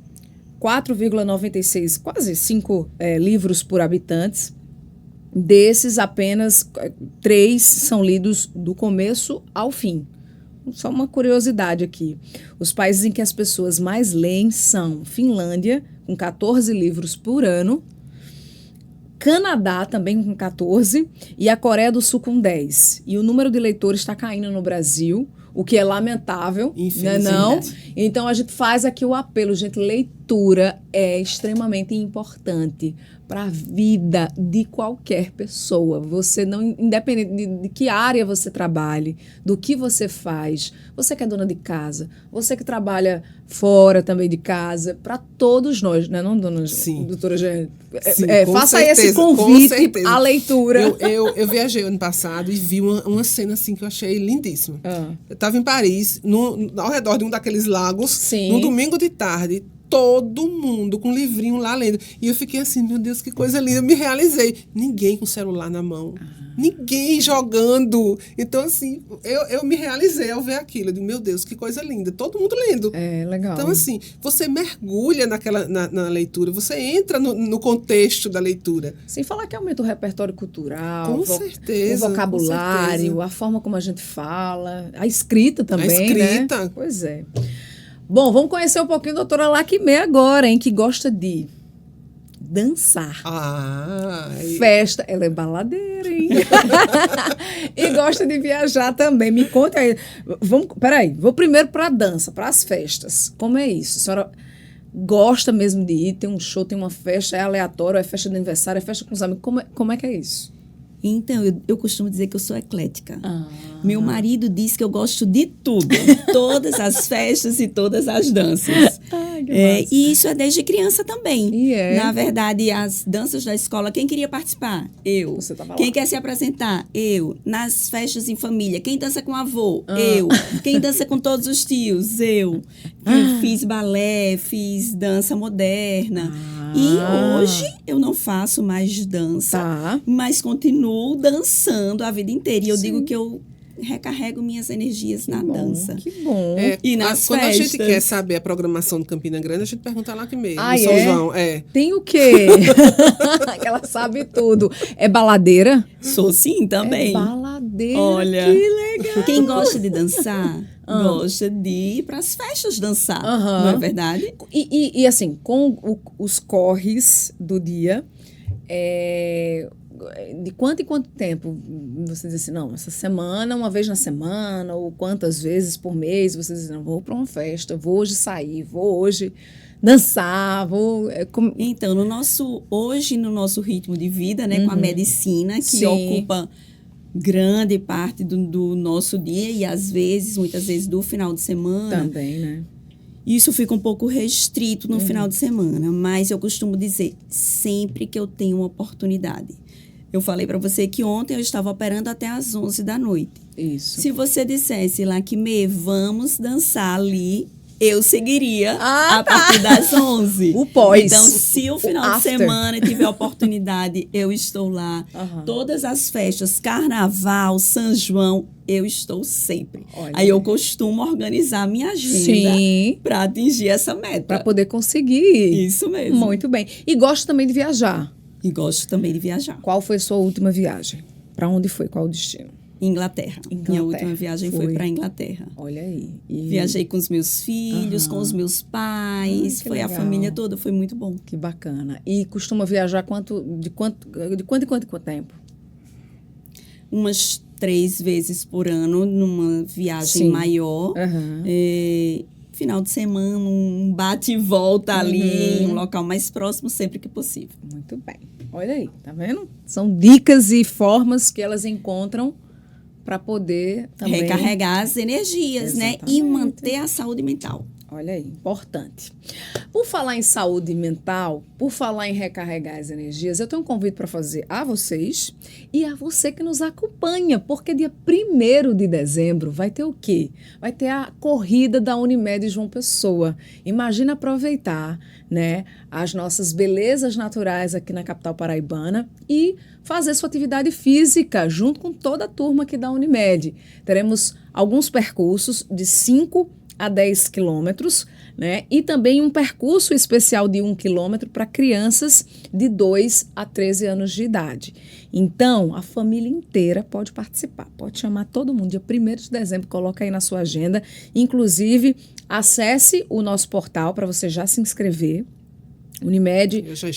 4,96, quase 5 livros por habitantes. Desses, apenas 3 são lidos do começo ao fim. Só uma curiosidade aqui. Os países em que as pessoas mais leem são Finlândia, com 14 livros por ano, Canadá, também com 14, e a Coreia do Sul com 10. E o número de leitores está caindo no Brasil, o que é lamentável, né, não? Então, a gente faz aqui o apelo, gente, leitura é extremamente importante para a vida de qualquer pessoa. Você não, independente de que área você trabalhe, do que você faz, você que é dona de casa, você que trabalha fora também de casa, para todos nós, né, não, dona doutora Jeane? Faça certeza, esse convite à leitura. Eu viajei ano passado e vi uma cena assim que eu achei lindíssima. Eu estava em Paris, ao redor de um daqueles lagos, num domingo de tarde, todo mundo com um livrinho lá lendo. E eu fiquei assim, meu Deus, que coisa linda. Eu me realizei. Ninguém com o celular na mão. Ninguém jogando. Então, assim, eu me realizei ao ver aquilo. Eu digo, meu Deus, que coisa linda. Todo mundo lendo. Legal. Então, assim, você mergulha na leitura. Você entra no contexto da leitura. Sem falar que aumenta o repertório cultural. Com certeza. O vocabulário, a forma como a gente fala. A escrita também, né? Pois é. Bom, vamos conhecer um pouquinho a doutora Laquimê agora, hein? Que gosta de dançar. Festa. Ela é baladeira, hein? E gosta de viajar também. Me conta aí. Peraí, vou primeiro para a dança, para as festas. Como é isso? A senhora gosta mesmo de ir? Tem um show, tem uma festa, é aleatório, é festa de aniversário, é festa com os amigos. Como é que é isso? Então, eu costumo dizer que eu sou eclética. Meu marido diz que eu gosto de tudo. Todas as festas e todas as danças. E isso é desde criança também. Na verdade, as danças da escola, quem queria participar? Eu. Você tava lá. Quem quer se apresentar? Eu. Nas festas em família, quem dança com o avô? Eu. Quem dança com todos os tios? Eu. Fiz balé, fiz dança moderna. E hoje eu não faço mais dança, mas continuo dançando a vida inteira. E eu digo que eu recarrego minhas energias na dança. Que bom. E nas quando festas. A gente quer saber a programação do Campina Grande, a gente pergunta lá que mesmo. São João. Tem o quê? Ela sabe tudo. É baladeira? Sou sim, também. É baladeira. Olha, que legal. Quem gosta de dançar, gosta de ir para as festas dançar. Não é verdade? E assim, com os corres do dia, de quanto em quanto tempo você diz assim, não, essa semana, uma vez na semana, ou quantas vezes por mês você diz, não, vou para uma festa, vou hoje sair, vou hoje dançar, Então, hoje no nosso ritmo de vida, né, com a medicina, que ocupa grande parte do nosso dia e muitas vezes do final de semana. Também, né? Isso fica um pouco restrito no final de semana, mas eu costumo dizer, sempre que eu tenho uma oportunidade. Eu falei para você que ontem eu estava operando até às 11 da noite. Isso. Se você dissesse, Laquimê, vamos dançar ali, eu seguiria a partir das 11. O pós. Então, se o final de semana tiver oportunidade, eu estou lá. Todas as festas, Carnaval, São João, eu estou sempre. Olha. Aí eu costumo organizar minha agenda para atingir essa meta. Para poder conseguir. Isso mesmo. Muito bem. E gosto também de viajar. E gosto também de viajar. Qual foi a sua última viagem? Para onde foi? Qual o destino? Inglaterra. Minha última viagem foi para a Inglaterra. Olha aí. Viajei com os meus filhos, com os meus pais, foi legal. A família toda, foi muito bom. Que bacana. E costuma viajar de quanto em quanto tempo? Umas 3 vezes por ano, numa viagem maior. Final de semana, um bate e volta ali, em um local mais próximo, sempre que possível. Muito bem. Olha aí, tá vendo? São dicas e formas que elas encontram para poder também recarregar as energias, né? E manter a saúde mental. Olha aí, importante. Por falar em saúde mental, por falar em recarregar as energias, eu tenho um convite para fazer a vocês e a você que nos acompanha, porque dia 1º de dezembro vai ter o quê? Vai ter a corrida da Unimed João Pessoa. Imagina aproveitar, né, as nossas belezas naturais aqui na capital paraibana e fazer sua atividade física junto com toda a turma aqui da Unimed. Teremos alguns percursos de 5 a 10 quilômetros, né? E também um percurso especial de 1 quilômetro para crianças de 2 a 13 anos de idade. Então, a família inteira pode participar, pode chamar todo mundo. Dia 1º de dezembro, coloca aí na sua agenda. Inclusive, acesse o nosso portal para você já se inscrever. Unimed já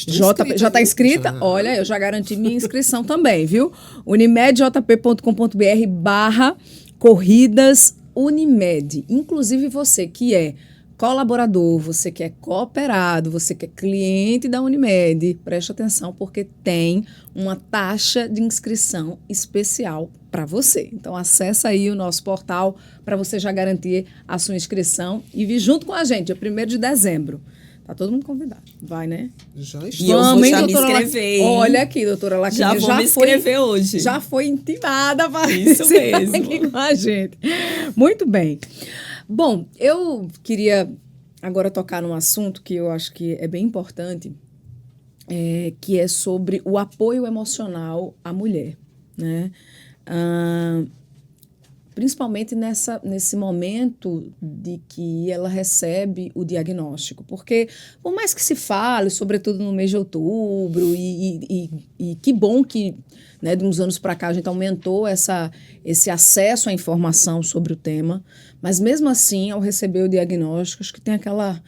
está inscrita? Já. Olha, eu já garanti minha inscrição também, viu? unimedjp.com.br/corridas Unimed. Inclusive você que é colaborador, você que é cooperado, você que é cliente da Unimed, preste atenção porque tem uma taxa de inscrição especial para você. Então acessa aí o nosso portal para você já garantir a sua inscrição e vir junto com a gente, dia 1º de dezembro. Tá todo mundo convidado. Vai, né? Já estou. E eu vou já me inscrever. Olha aqui, doutora Laquine. Já vou me inscrever hoje. Já foi intimada para isso mesmo aqui com a gente. Muito bem. Bom, eu queria agora tocar num assunto que eu acho que é bem importante, que é sobre o apoio emocional à mulher, né? Principalmente nesse momento de que ela recebe o diagnóstico. Porque, por mais que se fale, sobretudo no mês de outubro, e que bom que, né, de uns anos para cá a gente aumentou esse acesso à informação sobre o tema, mas mesmo assim, ao receber o diagnóstico, acho que tem aquela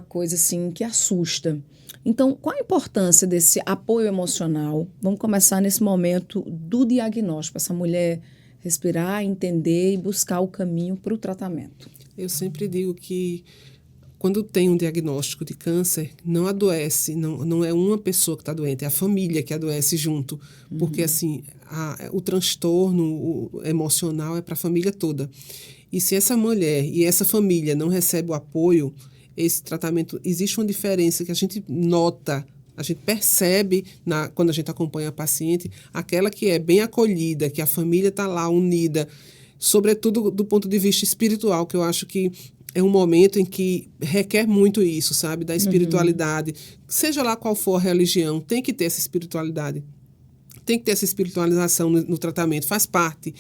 coisa assim que assusta. Então, qual a importância desse apoio emocional? Vamos começar nesse momento do diagnóstico, essa mulher respirar, entender e buscar o caminho para o tratamento. Eu sempre digo que quando tem um diagnóstico de câncer, não adoece, não é uma pessoa que está doente, é a família que adoece junto. Porque assim, o transtorno emocional é para a família toda. E se essa mulher e essa família não recebe o apoio, esse tratamento, existe uma diferença que a gente nota, a gente percebe quando a gente acompanha a paciente, aquela que é bem acolhida, que a família está lá unida, sobretudo do ponto de vista espiritual, que eu acho que é um momento em que requer muito isso, sabe? Da espiritualidade. Seja lá qual for a religião, tem que ter essa espiritualidade. Tem que ter essa espiritualização no tratamento, faz parte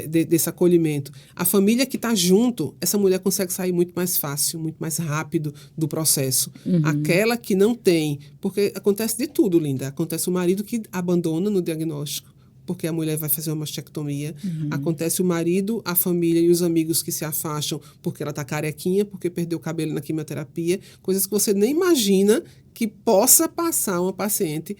desse acolhimento. A família que está junto, essa mulher consegue sair muito mais fácil, muito mais rápido do processo. Aquela que não tem, porque acontece de tudo, Linda. Acontece o marido que abandona no diagnóstico, porque a mulher vai fazer uma mastectomia. Acontece o marido, a família e os amigos que se afastam porque ela está carequinha, porque perdeu o cabelo na quimioterapia, coisas que você nem imagina que possa passar uma paciente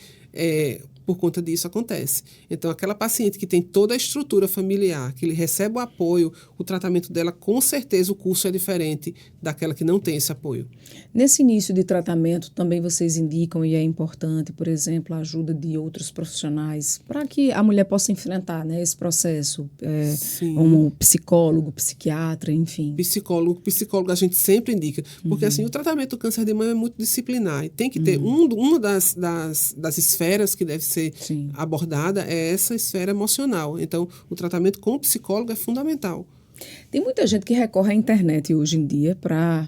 por conta disso acontece. Então, aquela paciente que tem toda a estrutura familiar, que ele recebe o apoio, o tratamento dela, com certeza o curso é diferente daquela que não tem esse apoio. Nesse início de tratamento, também vocês indicam, e é importante, por exemplo, a ajuda de outros profissionais para que a mulher possa enfrentar, né, esse processo, como psicólogo, psiquiatra, enfim. Psicólogo a gente sempre indica, porque assim, o tratamento do câncer de mama é muito disciplinar, e tem que ter uma das esferas que deve ser abordada é essa esfera emocional. Então, o tratamento com o psicólogo é fundamental. Tem muita gente que recorre à internet hoje em dia para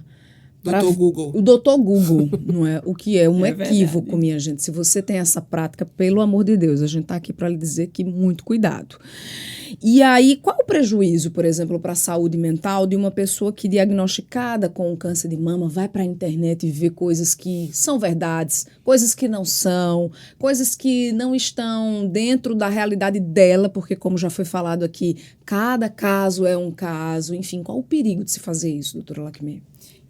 Doutor Google. O doutor Google, não é? O que é um É equívoco, verdade. minha gente. Se você tem essa prática, pelo amor de Deus, a gente está aqui para lhe dizer que muito cuidado. E aí, qual o prejuízo, por exemplo, para a saúde mental de uma pessoa que diagnosticada com um câncer de mama vai para a internet e vê coisas que são verdades, coisas que não são, coisas que não estão dentro da realidade dela, porque, como já foi falado aqui, cada caso é um caso. Enfim, qual o perigo de se fazer isso, doutora Lakmé?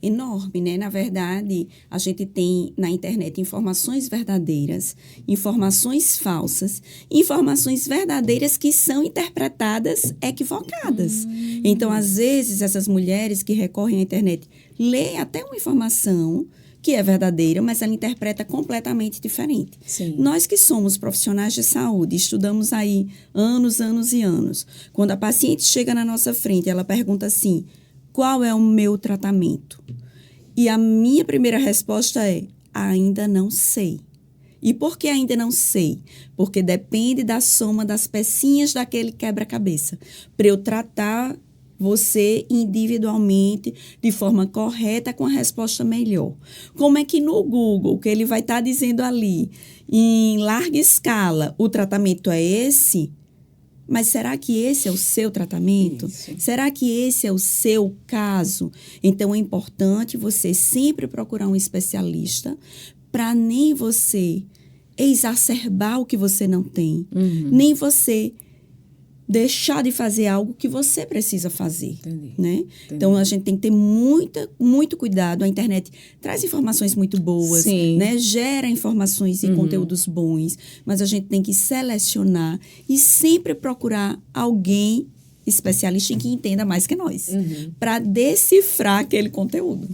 Enorme, né? Na verdade, a gente tem na internet informações verdadeiras, informações falsas, informações verdadeiras que são interpretadas equivocadas. Então, às vezes, essas mulheres que recorrem à internet leem até uma informação que é verdadeira, mas ela interpreta completamente diferente. Sim. Nós que somos profissionais de saúde, estudamos aí anos e anos. Quando a paciente chega na nossa frente, ela pergunta assim: qual é o meu tratamento? E a minha primeira resposta é: ainda não sei. E por que ainda não sei? Porque depende da soma das pecinhas daquele quebra-cabeça. Para eu tratar você individualmente, de forma correta, com a resposta melhor. Como é que no Google, que ele vai estar dizendo ali, em larga escala, o tratamento é esse? Mas será que esse é o seu tratamento? Isso. Será que esse é o seu caso? Então, é importante você sempre procurar um especialista para nem você exacerbar o que você não tem, nem você deixar de fazer algo que você precisa fazer. Entendi. Né? Entendi. Então, a gente tem que ter muito cuidado. A internet traz informações muito boas, Sim. né? Gera informações e conteúdos bons, mas a gente tem que selecionar e sempre procurar alguém especialista em que entenda mais que nós, para decifrar aquele conteúdo.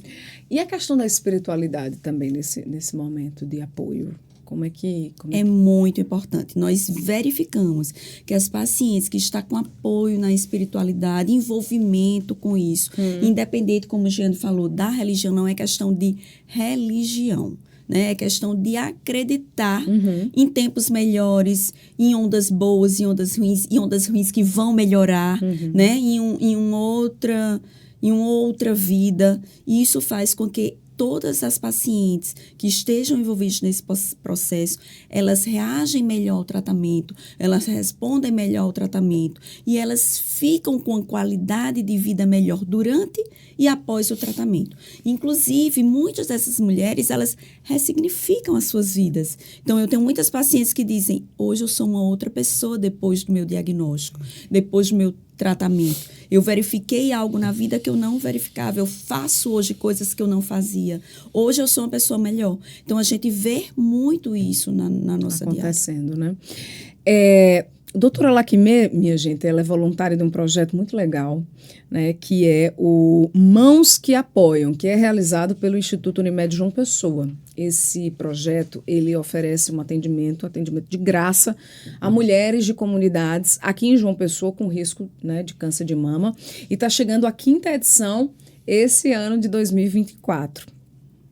E a questão da espiritualidade também nesse momento de apoio? Como é que... É muito importante. Nós verificamos que as pacientes que estão com apoio na espiritualidade, envolvimento com isso, independente, como o Jeane falou, da religião, não é questão de religião, né? É questão de acreditar em tempos melhores, em ondas boas, em ondas ruins que vão melhorar, né? Em uma outra vida. E isso faz com que todas as pacientes que estejam envolvidas nesse processo, elas reagem melhor ao tratamento, elas respondem melhor ao tratamento e elas ficam com a qualidade de vida melhor durante e após o tratamento. Inclusive, muitas dessas mulheres, elas ressignificam as suas vidas. Então, eu tenho muitas pacientes que dizem: hoje eu sou uma outra pessoa depois do meu diagnóstico, depois do meu tratamento. Eu verifiquei algo na vida que eu não verificava. Eu faço hoje coisas que eu não fazia. Hoje eu sou uma pessoa melhor. Então, a gente vê muito isso na nossa acontecendo, né? Doutora Lakmé, minha gente, ela é voluntária de um projeto muito legal, né, que é o Mãos que Apoiam, que é realizado pelo Instituto Unimed João Pessoa. Esse projeto, ele oferece um atendimento de graça a mulheres de comunidades aqui em João Pessoa com risco, né, de câncer de mama. E está chegando a 5ª edição esse ano de 2024.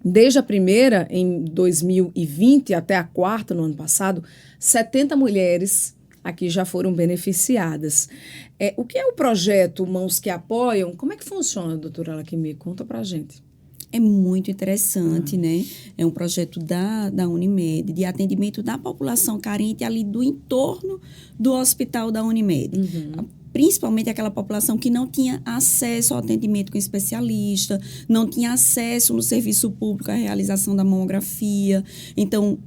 Desde a primeira, em 2020, até a 4ª, no ano passado, 70 mulheres aqui já foram beneficiadas. O que é o projeto Mãos que Apoiam? Como é que funciona, doutora Lakmé? Conta pra gente. É muito interessante, né? É um projeto da Unimed, de atendimento da população carente ali do entorno do hospital da Unimed. Principalmente aquela população que não tinha acesso ao atendimento com especialista, não tinha acesso no serviço público à realização da mamografia. Então,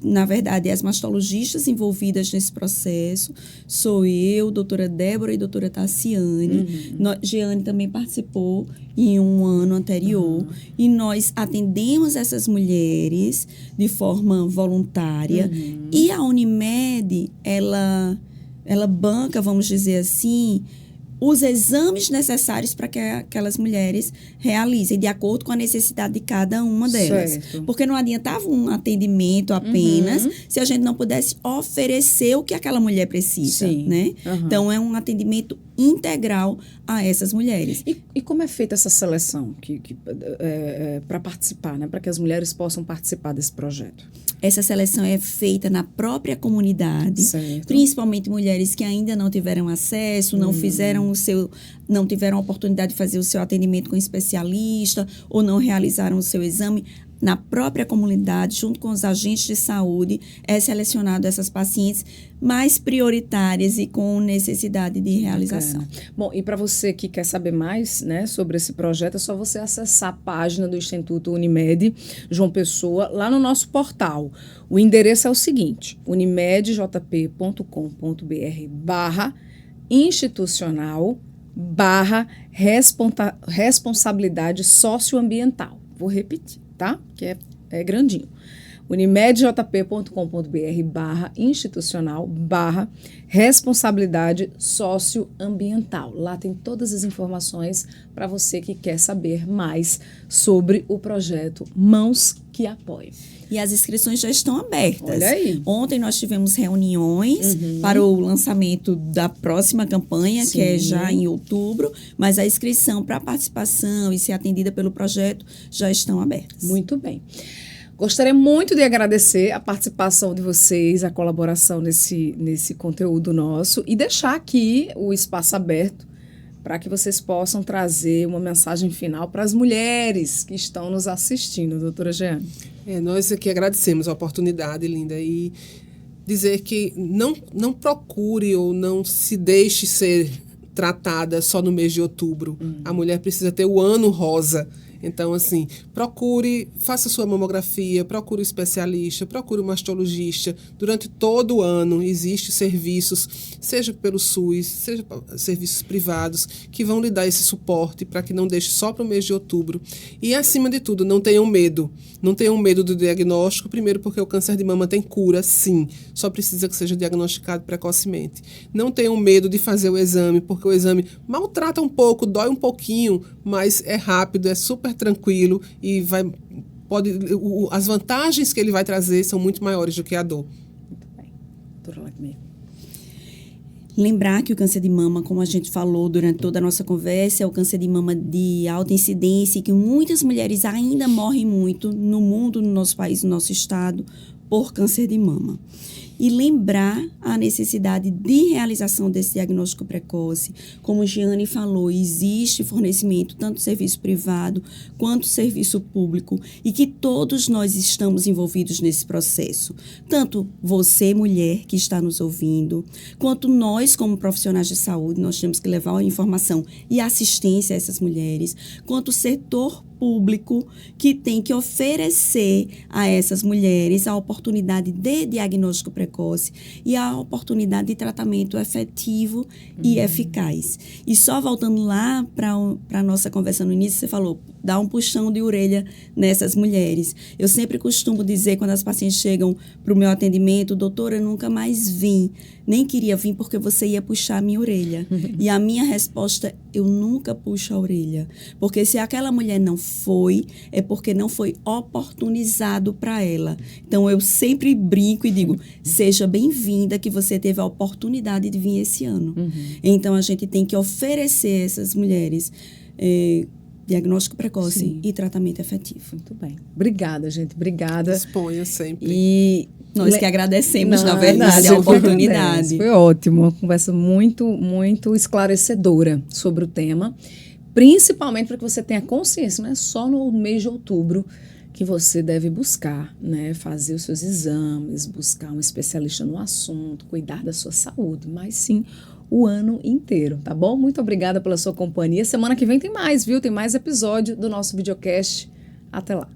na verdade, as mastologistas envolvidas nesse processo sou eu, doutora Débora e doutora Tassiane. Jeane também participou em um ano anterior. E nós atendemos essas mulheres de forma voluntária. E a Unimed, ela banca, vamos dizer assim, os exames necessários para que aquelas mulheres realizem, de acordo com a necessidade de cada uma delas. Certo. Porque não adiantava um atendimento apenas se a gente não pudesse oferecer o que aquela mulher precisa. Sim. Né? Então, é um atendimento integral a essas mulheres. E como é feita essa seleção para participar, né? Para que as mulheres possam participar desse projeto? Essa seleção é feita na própria comunidade, Certo. principalmente mulheres que ainda não tiveram acesso, não fizeram não tiveram a oportunidade de fazer o seu atendimento com especialista ou não realizaram o seu exame, na própria comunidade, junto com os agentes de saúde, é selecionado essas pacientes mais prioritárias e com necessidade de realização. Bom, e para você que quer saber mais, né, sobre esse projeto, é só você acessar a página do Instituto Unimed João Pessoa, lá no nosso portal. O endereço é o seguinte, unimedjp.com.br/institucional/responsabilidade socioambiental. Vou repetir, tá? Que é grandinho. unimedjp.com.br/institucional/responsabilidade socioambiental. Lá tem todas as informações para você que quer saber mais sobre o projeto Mãos que Apoiam. E as inscrições já estão abertas. Olha aí. Ontem nós tivemos reuniões para o lançamento da próxima campanha, Sim. que é já em outubro, mas a inscrição para participação e ser atendida pelo projeto já estão abertas. Muito bem. Gostaria muito de agradecer a participação de vocês, a colaboração nesse conteúdo nosso e deixar aqui o espaço aberto para que vocês possam trazer uma mensagem final para as mulheres que estão nos assistindo, doutora Jeane. Nós aqui agradecemos a oportunidade, Linda, e dizer que não procure ou não se deixe ser tratada só no mês de outubro. A mulher precisa ter o ano rosa. Então, assim, procure, faça sua mamografia, procure um especialista, procure um mastologista. Durante todo o ano existem serviços, seja pelo SUS, seja serviços privados, que vão lhe dar esse suporte para que não deixe só para o mês de outubro. E, acima de tudo, não tenham medo. Não tenham medo do diagnóstico, primeiro porque o câncer de mama tem cura, sim. Só precisa que seja diagnosticado precocemente. Não tenham medo de fazer o exame, porque o exame maltrata um pouco, dói um pouquinho, mas é rápido, é super tranquilo e as vantagens que ele vai trazer são muito maiores do que a dor. Muito bem. Doutora Lacmir. Lembrar que o câncer de mama, como a gente falou durante toda a nossa conversa, é o câncer de mama de alta incidência e que muitas mulheres ainda morrem muito no mundo, no nosso país, no nosso estado, por câncer de mama. E lembrar a necessidade de realização desse diagnóstico precoce. Como Jeane falou, existe fornecimento tanto serviço privado quanto serviço público e que todos nós estamos envolvidos nesse processo. Tanto você, mulher, que está nos ouvindo, quanto nós, como profissionais de saúde, nós temos que levar a informação e assistência a essas mulheres, quanto o setor público que tem que oferecer a essas mulheres a oportunidade de diagnóstico precoce e a oportunidade de tratamento efetivo e eficaz. E só voltando lá para a nossa conversa no início, você falou, dá um puxão de orelha nessas mulheres. Eu sempre costumo dizer, quando as pacientes chegam para o meu atendimento, doutora, eu nunca mais vim, nem queria vir porque você ia puxar a minha orelha. E a minha resposta, eu nunca puxo a orelha. Porque se aquela mulher não foi, é porque não foi oportunizado para ela. Então, eu sempre brinco e digo, seja bem-vinda que você teve a oportunidade de vir esse ano. Então, a gente tem que oferecer a essas mulheres diagnóstico precoce Sim. e tratamento efetivo. Muito bem. Obrigada, gente. Obrigada. Disponha sempre. E nós que agradecemos, na Não, verdade, a você que oportunidade. agradece. Foi ótimo, uma conversa muito, muito esclarecedora sobre o tema, principalmente para que você tenha consciência, não é só no mês de outubro que você deve buscar, né, fazer os seus exames, buscar um especialista no assunto, cuidar da sua saúde, mas sim o ano inteiro, tá bom? Muito obrigada pela sua companhia. Semana que vem tem mais, viu? Tem mais episódio do nosso videocast. Até lá.